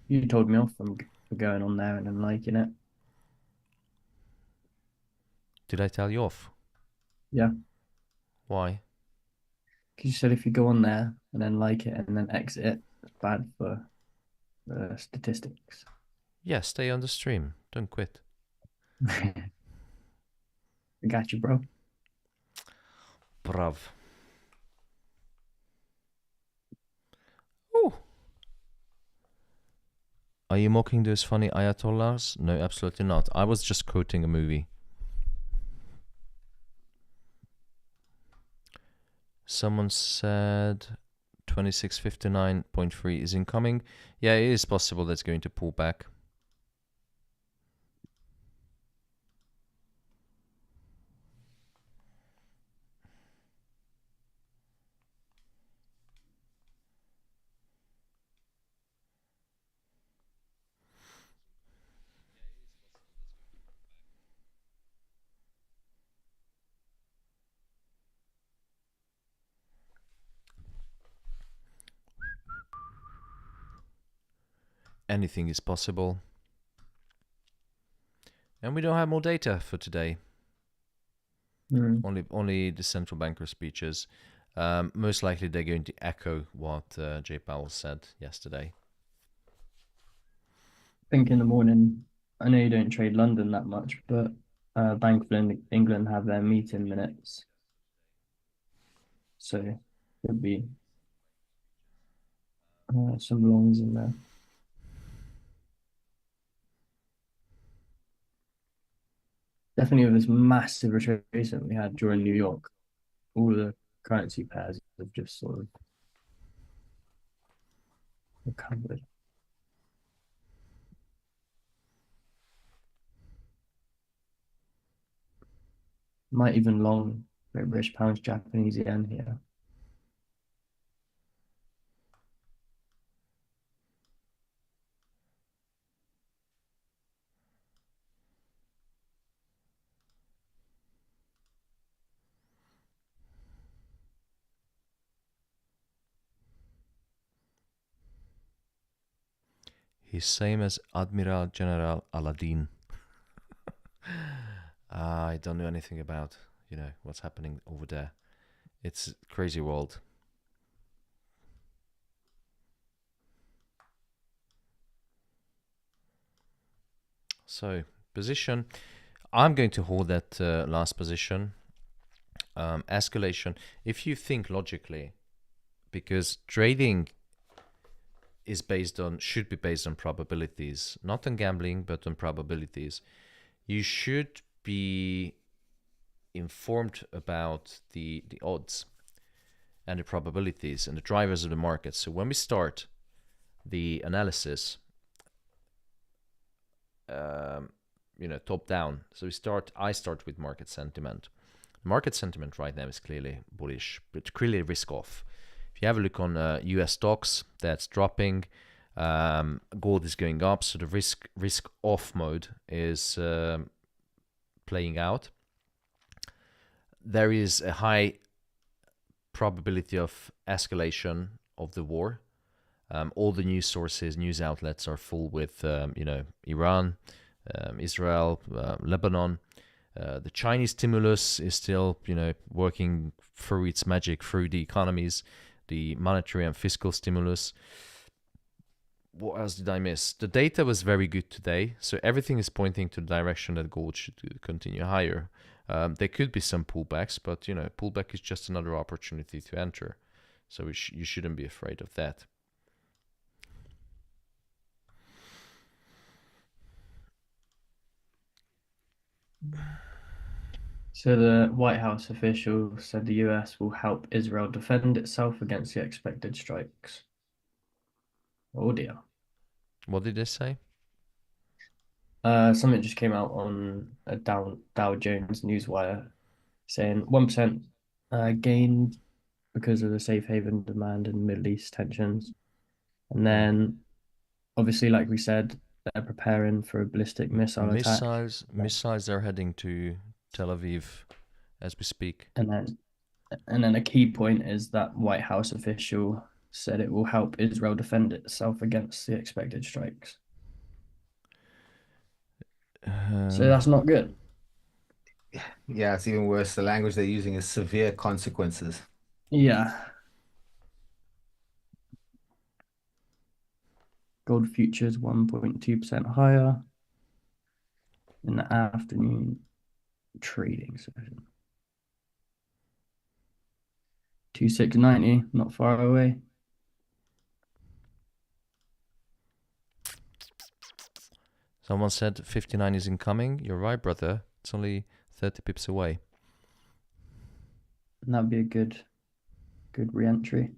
You told me off for going on there and then liking it.
Did I tell you off?
Yeah.
Why?
Because you said if you go on there and then like it and then exit it, it's bad for statistics.
Yeah, stay on the stream. Don't quit.
I got you, bro.
Brav. Ooh. Are you mocking those funny Ayatollahs? No, absolutely not. I was just quoting a movie. Someone said 2659.3 is incoming. Yeah, it is possible that's going to pull back. Anything is possible. And we don't have more data for today. Only the central banker speeches. Most likely they're going to echo what Jay Powell said yesterday.
I think in the morning, I know you don't trade London that much, but Bank of England have their meeting minutes. So could be some longs in there. Definitely with this massive retracement we had during New York, all the currency pairs have just sort of recovered. Might even long Great British pounds, Japanese yen here.
He's same as Admiral General Aladdin. I don't know anything about, what's happening over there. It's a crazy world. So, position. I'm going to hold that last position. Escalation. If you think logically, because trading is should be based on probabilities, not on gambling, but on probabilities. You should be informed about the odds and the probabilities and the drivers of the market. So when we start the analysis, top down. So I start with market sentiment. Market sentiment right now is clearly bullish, but clearly risk off. If you have a look on US stocks, that's dropping. Gold is going up, so the risk off mode is playing out. There is a high probability of escalation of the war. All the news sources, news outlets are full with Iran, Israel, Lebanon. The Chinese stimulus is still working through its magic through the economies. The monetary and fiscal stimulus. What else did I miss? The data was very good today, so everything is pointing to the direction that gold should continue higher. There could be some pullbacks, but pullback is just another opportunity to enter, so you shouldn't be afraid of that.
So the White House official said the US will help Israel defend itself against the expected strikes. Oh dear.
What did they say?
Something just came out on a Dow Jones newswire saying 1% gained because of the safe haven demand and Middle East tensions. And then, obviously, like we said, they're preparing for a ballistic missile attack.
Missiles are heading to Tel Aviv as we speak.
And then a key point is that White House official said it will help Israel defend itself against the expected strikes. So that's not good.
Yeah, it's even worse. The language they're using is severe consequences.
Yeah. Gold futures 1.2% higher in the afternoon trading session. 2690, not far away.
Someone said 59 is incoming. You're right, brother. It's only 30 pips away.
And that'd be a good re-entry.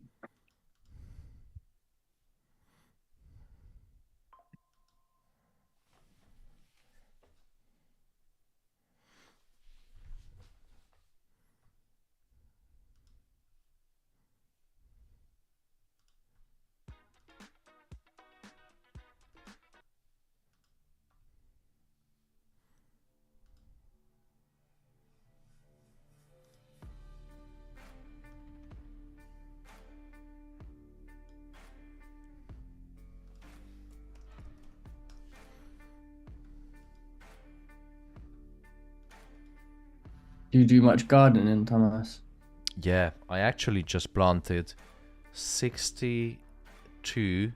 Do you do much gardening, Thomas?
Yeah, I actually just planted 62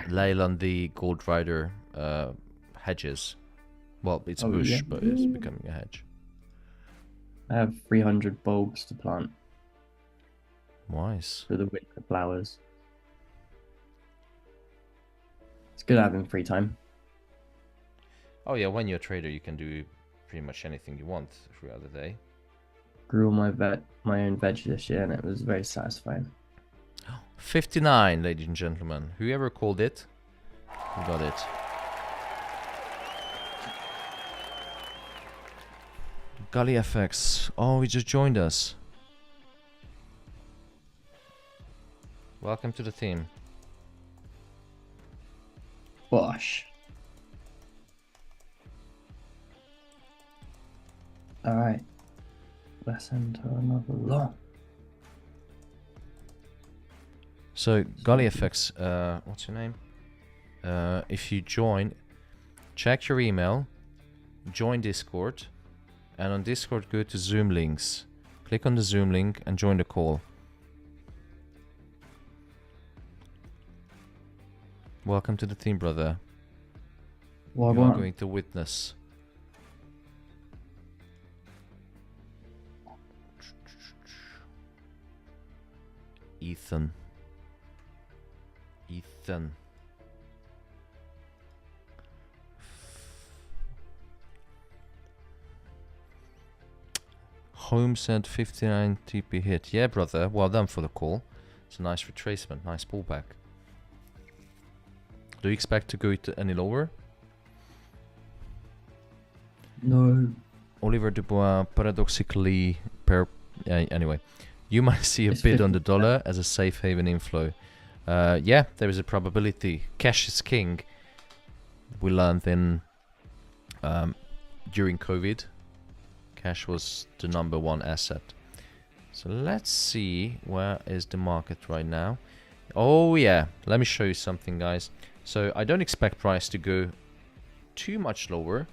Leyland Gold Rider hedges. Well, it's bush, yeah, but it's becoming a hedge.
I have 300 bulbs to plant.
Nice.
For the winter flowers. It's good having free time.
Oh yeah, when you're a trader, you can do pretty much anything you want throughout the day.
Grew all my own veg this year, and it was very satisfying.
59, ladies and gentlemen. Whoever called it, you got it. Gully FX. Oh, he just joined us. Welcome to the team.
Bosh. All right. Let's enter another long.
So, Gully FX, what's your name? if you join, check your email, join Discord, and on Discord go to Zoom links. Click on the Zoom link and join the call. Welcome to the team, brother.
Well,
You are going to witness. Ethan. Home said 59 TP hit. Yeah, brother. Well done for the call. It's a nice retracement, nice pullback. Do you expect to go any lower?
No.
Oliver Dubois, paradoxically, anyway, you might see a bid on the dollar as a safe haven inflow. Yeah, there is a probability. Cash is king. We learned in during COVID, cash was the #1 asset. So let's see, where is the market right now? Oh yeah, let me show you something, guys. So I don't expect price to go too much lower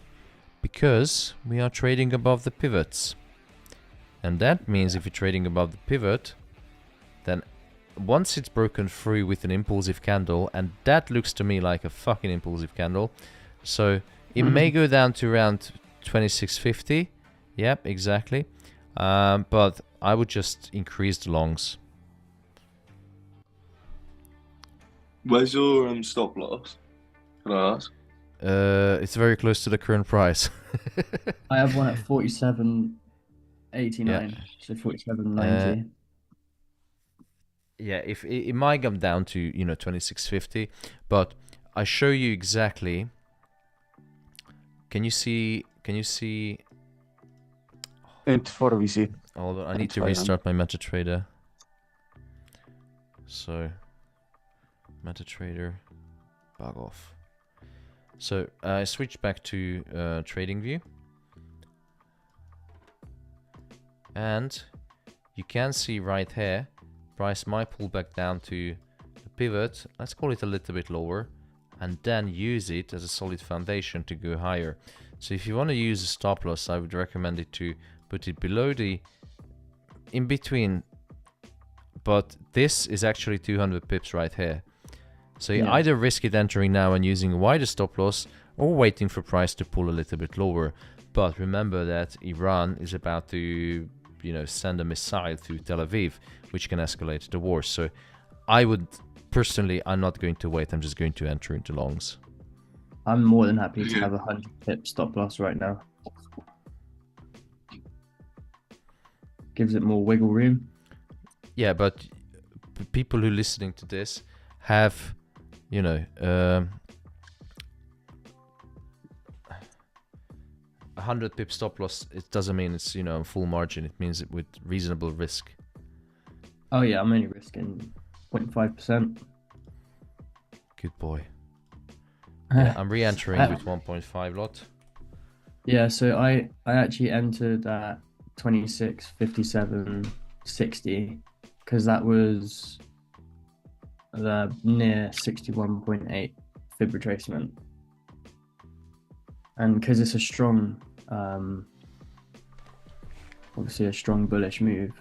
because we are trading above the pivots. And that means if you're trading above the pivot, then once it's broken through with an impulsive candle, and that looks to me like a fucking impulsive candle, so it may go down to around 2650. Yep, exactly. But I would just increase the longs.
Where's your stop loss? Can I ask?
It's very close to the current price.
I have one at 47.89, so 47.90.
Yeah, if it might come down to 2650, but I show you exactly. Can you see?
It's for VC.
Hold on, I need to restart my MetaTrader. So, MetaTrader, bug off. So I switched back to TradingView, and you can see right here, price might pull back down to the pivot. Let's call it a little bit lower, and then use it as a solid foundation to go higher. So if you want to use a stop loss, I would recommend it to put it below the in between, but this is actually 200 pips right here. So you either risk it entering now and using a wider stop loss, or waiting for price to pull a little bit lower. But remember that Iran is about to, send a missile to Tel Aviv, which can escalate the war. So I would personally, I'm not going to wait. I'm just going to enter into longs.
I'm more than happy to have a 100 pip stop loss right now. Gives it more wiggle room.
Yeah, but people who are listening to this have, 100 pip stop loss. It doesn't mean it's full margin. It means it with reasonable risk.
Oh yeah, I'm only risking 0.5%.
Good boy. Yeah, I'm re-entering with 1.5 lot.
Yeah, so I actually entered at 26.57.60 because that was the near 61.8 fib retracement, and because it's a strong, obviously a strong bullish move,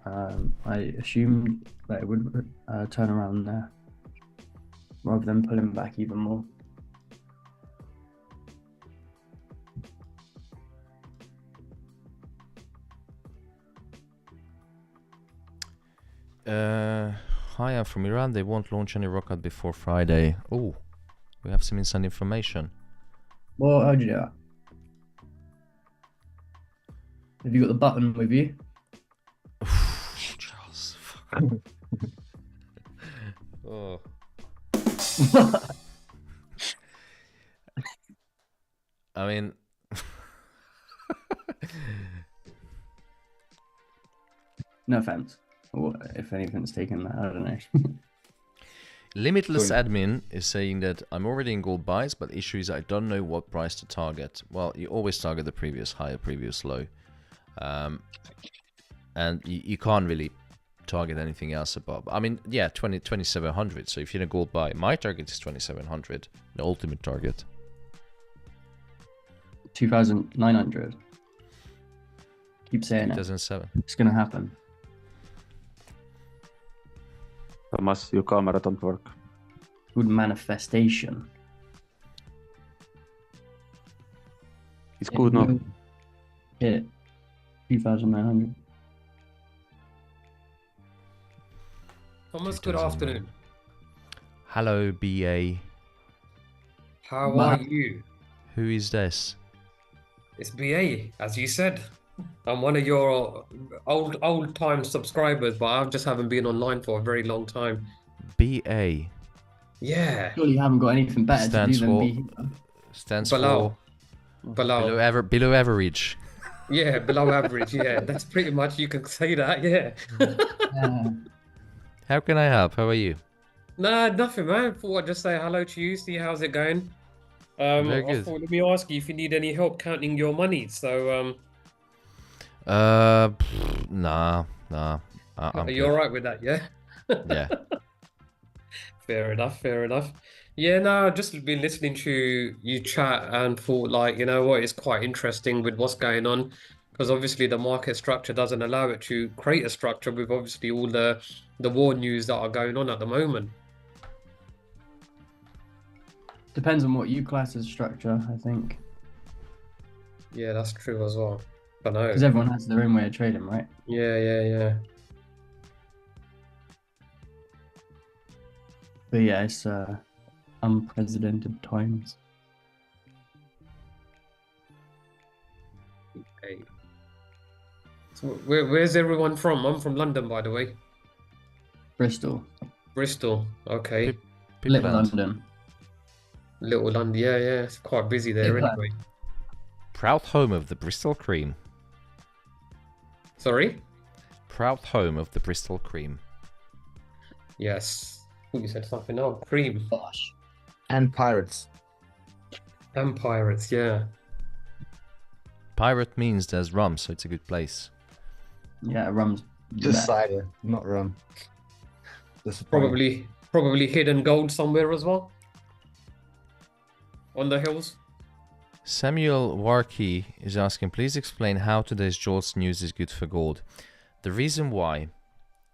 I assumed that it would turn around there rather than pulling back even more.
Hi, I'm from Iran. They won't launch any rocket before Friday. Oh, we have some inside information.
Well, how'd you do that? Have you got the button with you?
Charles. Oh. I mean,
no offense. Or if anything's taken that, I don't know.
Limitless Admin is saying that I'm already in gold buys, but the issue is I don't know what price to target. Well, you always target the previous high or previous low. And you can't really target anything else above. I mean, yeah, 2700. So if you're in a gold buy, my target is 2700, the ultimate target.
2,900. Keep saying
2007.
It's gonna happen.
Thomas, your camera don't work.
Good manifestation.
It's good now.
Hit 2,900.
Thomas, good afternoon.
Hello, BA.
How are you?
Who is this?
It's BA, as you said. I'm one of your old time subscribers, but I just haven't been online for a very long time.
BA.
Yeah.
Surely you haven't got anything better
Stands
to do than
for-
be
Stands
Below.
for
Below.
below average.
Yeah, below average. Yeah, that's pretty much, you can say that. Yeah.
How can I help? How are you?
Nah, nothing, man. Thought I'd just say hello to you, see how's it going.
Very
I
good.
thought, let me ask you if you need any help counting your money. So,
Nah. I'm
are you
good.
all right with that? Yeah.
Yeah.
Fair enough, fair enough. Yeah, no, I've just been listening to you chat and thought, like, you know what, it's quite interesting with what's going on, because obviously the market structure doesn't allow it to create a structure with obviously all the war news that are going on at the moment.
Depends on what you class as structure, I think.
Yeah, that's true as well. But no.
Because everyone has their own way of trading, right?
Yeah.
But yeah, it's unprecedented times.
Okay. So where's everyone from? I'm from London, by the way.
Bristol.
Bristol. Okay.
Little London.
Little London. Yeah. It's quite busy there
Big
anyway.
Proud home of the Bristol cream.
Sorry?
Proud home of the Bristol cream.
Yes. I thought you said something else. Cream.
Gosh.
And pirates.
And pirates, yeah.
Pirate means there's rum, so it's a good place.
Yeah, rum's
Just
better.
cider, not rum. Disappointing.
Probably hidden gold somewhere as well. On the hills.
Samuel Warkey is asking, please explain how today's JOLTS news is good for gold. The reason why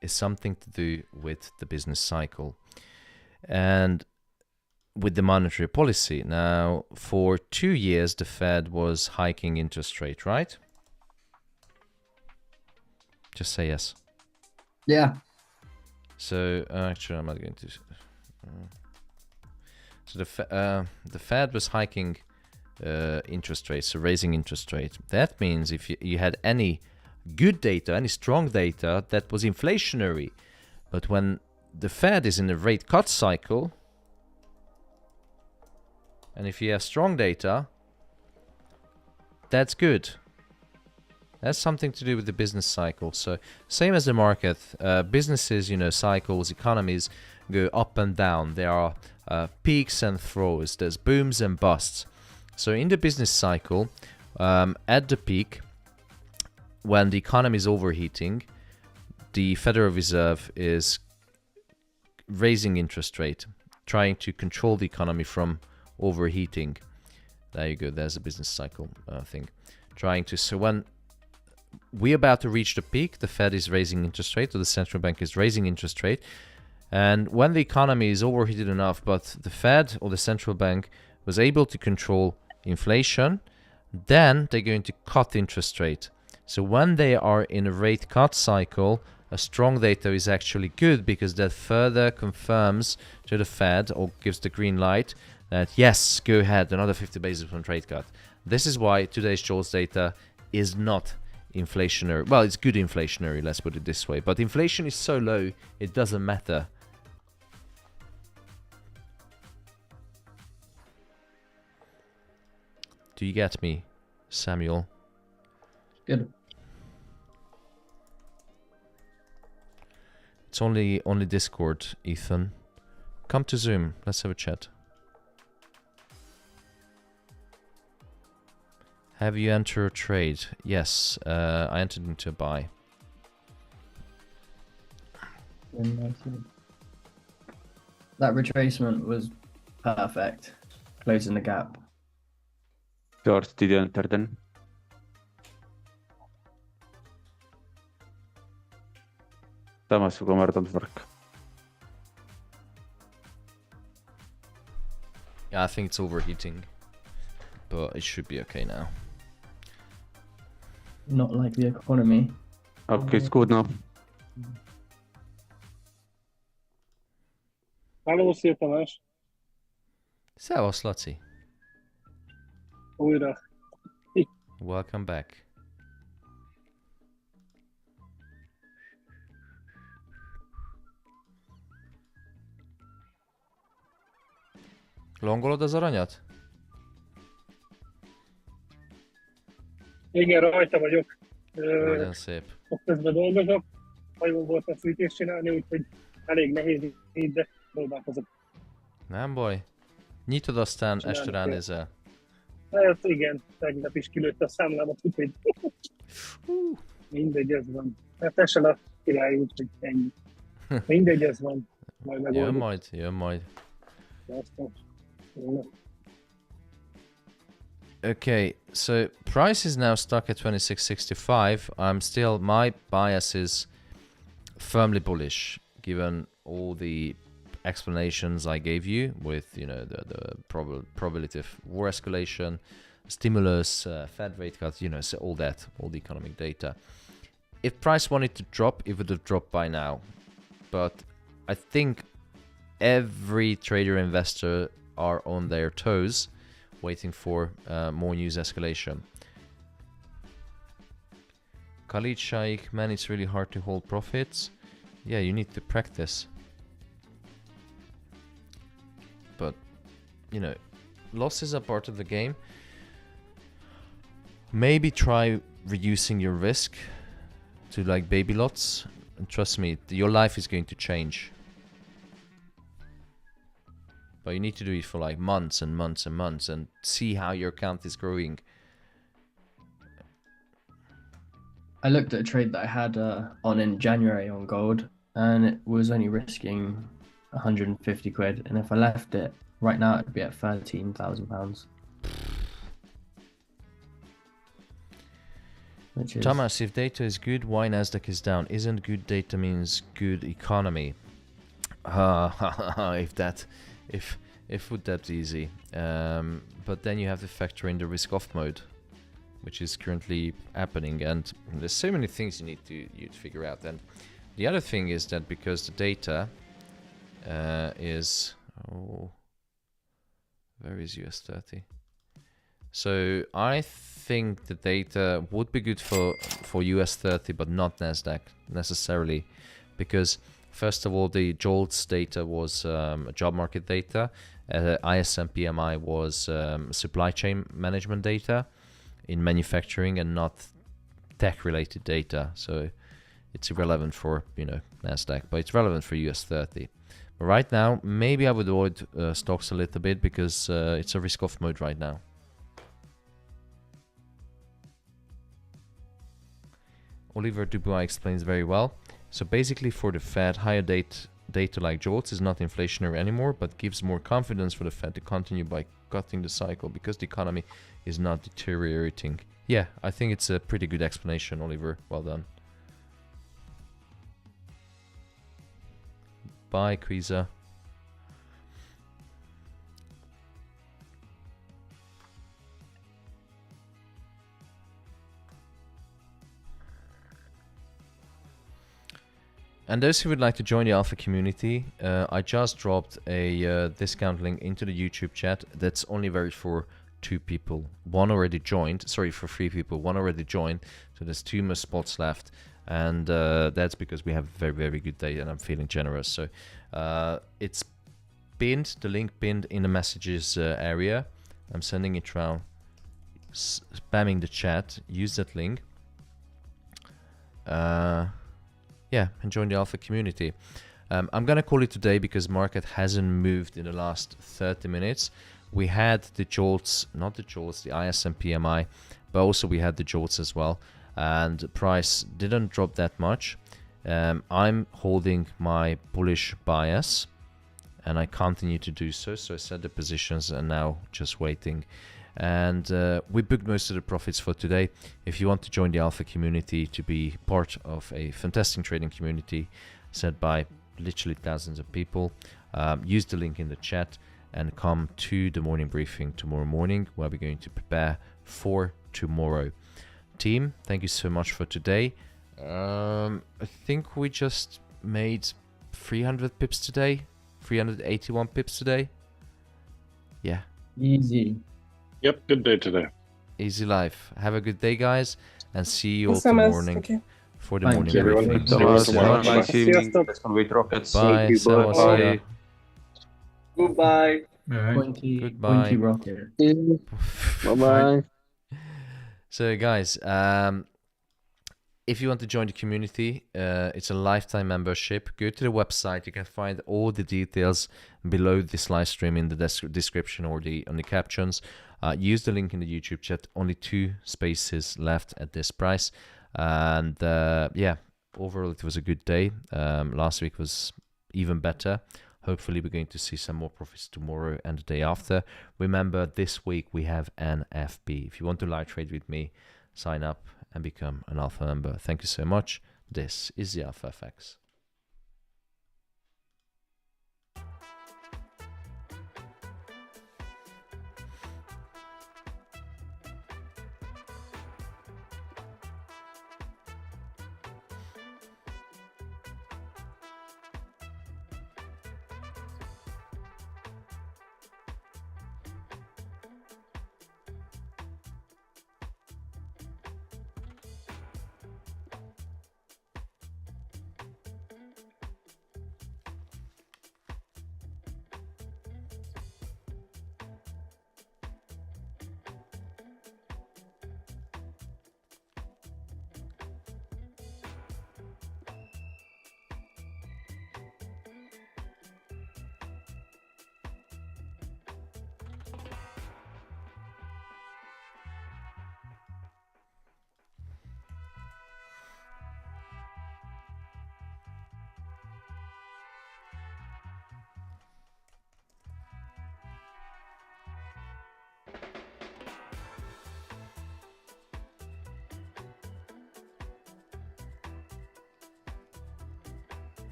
is something to do with the business cycle and with the monetary policy. Now, for 2 years, the Fed was hiking interest rate, right? Just say yes.
Yeah.
So, actually, I'm not going to... So the Fed was hiking interest rates, so raising interest rates. That means if you had any good data, any strong data, that was inflationary. But when the Fed is in a rate cut cycle, and if you have strong data, that's good. That's something to do with the business cycle. So same as the market, businesses, cycles, economies go up and down. There are peaks and throws. There's booms and busts. So in the business cycle, at the peak, when the economy is overheating, the Federal Reserve is raising interest rate, trying to control the economy from overheating. There you go. There's a business cycle thing. So when we're about to reach the peak, the Fed is raising interest rate, or the central bank is raising interest rate. And when the economy is overheated enough, but the Fed or the central bank was able to control inflation, then they're going to cut interest rate. So when they are in a rate cut cycle, a strong data is actually good, because that further confirms to the Fed, or gives the green light, that yes, go ahead, another 50 basis point rate cut. This is why today's JOLTS data is not inflationary. Well, it's good inflationary, let's put it this way. But inflation is so low, it doesn't matter. Do you get me, Samuel?
Good.
It's only Discord, Ethan. Come to Zoom. Let's have a chat. Have you entered a trade? Yes, I entered into a buy.
That retracement was perfect, closing the gap.
George, did you enter then? Tamas, kummardanud värk.
Yeah, I think it's overheating, but it should be okay now.
Not like the economy.
Okay, it's good now.
Hallå, szia Tamás!
Szevasz, Laci.
Újra.
Welcome back. Longolod az aranyat?
Igen, rajta vagyok.
Nagyon szép.
Ott közben dolgozok. Hajón volt a fűtést csinálni, úgyhogy elég nehéz így, de próbálkozok.
Nem baj. Nyitod, aztán
Csinálni
este
kell.
ránézel.
Hát igen, tegnap is kilőtt a számlámat, úgyhogy mindegy, ez van. Hát esen a király, úgyhogy ennyi. Mindegy, ez van. Majd
Jön
megoldjuk.
majd, jön majd.
Aztán. Jó.
Okay, so price is now stuck at 26.65. My bias is firmly bullish, given all the explanations I gave you with, you know, the probability of war escalation, stimulus, Fed rate cut, you know, so all that, all the economic data. If price wanted to drop, it would have dropped by now. But I think every trader investor are on their toes, waiting for more news escalation. Khalid Shaikh, man, it's really hard to hold profits. Yeah, you need to practice. But, you know, losses are part of the game. Maybe try reducing your risk to like baby lots. And trust me, your life is going to change. But you need to do it for like months and months and months and see how your account is growing.
I looked at a trade that I had on in January on gold, and it was only risking 150 quid. And if I left it right now, it'd be at £13,000. Which is...
Thomas, if data is good, why NASDAQ is down? Isn't good data means good economy? If would that easy. But then you have to factor in the risk off mode, which is currently happening, and there's so many things you need to figure out. And the other thing is that because the data is where is US 30? So I think the data would be good for US 30, but not NASDAQ necessarily, because first of all, the JOLTS data was job market data. ISM-PMI was supply chain management data in manufacturing and not tech-related data. So it's irrelevant for, you know, NASDAQ, but it's relevant for US 30. But right now, maybe I would avoid stocks a little bit because it's a risk-off mode right now. Oliver Dubois explains very well. So basically for the Fed, higher data like JOLTS is not inflationary anymore, but gives more confidence for the Fed to continue by cutting the cycle because the economy is not deteriorating. Yeah, I think it's a pretty good explanation, Oliver. Well done. Bye, Kriza. And those who would like to join the Alpha community, I just dropped a discount link into the YouTube chat. That's only valid for 2 people. One already joined. Sorry, for 3 people. One already joined. So there's 2 more spots left. And that's because we have a very, very good day and I'm feeling generous. So it's pinned, the link pinned in the messages area. I'm sending it around, spamming the chat. Use that link. Yeah, and join the Alpha community. I'm gonna call it today because market hasn't moved in the last 30 minutes. We had the JOLTS, not the JOLTS, the ISM-PMI, but also we had the JOLTS as well. And the price didn't drop that much. I'm holding my bullish bias, and I continue to do so. So I set the positions and now just waiting. And we booked most of the profits for today. If you want to join the Alpha community to be part of a fantastic trading community set by literally thousands of people, use the link in the chat and come to the morning briefing tomorrow morning, where we're going to prepare for tomorrow. Team, thank you so much for today. I think we just made 300 pips today, 381 pips today. Yeah.
Easy.
Yep, good day today.
Easy life. Have a good day, guys, and see you all
Thanks so much.
tomorrow morning
Thank you.
for the
Thank
morning
you,
everyone.
briefing.
Thank you so much.
Nice evening.
Sziasztok.
Let's go with rockets.
Bye.
you,
Sawa,
bye.
see ya.
Goodbye.
Pointy,
Goodbye.
pointy rocket.
Bye-bye.
So, guys, if you want to join the community, it's a lifetime membership. Go to the website. You can find all the details below this live stream in the description or on the captions. Use the link in the YouTube chat. Only 2 spaces left at this price. And yeah, overall it was a good day. Last week was even better. Hopefully we're going to see some more profits tomorrow and the day after. Remember, this week we have NFP. If you want to live trade with me, sign up and become an Alpha member. Thank you so much. This is the Alpha FX.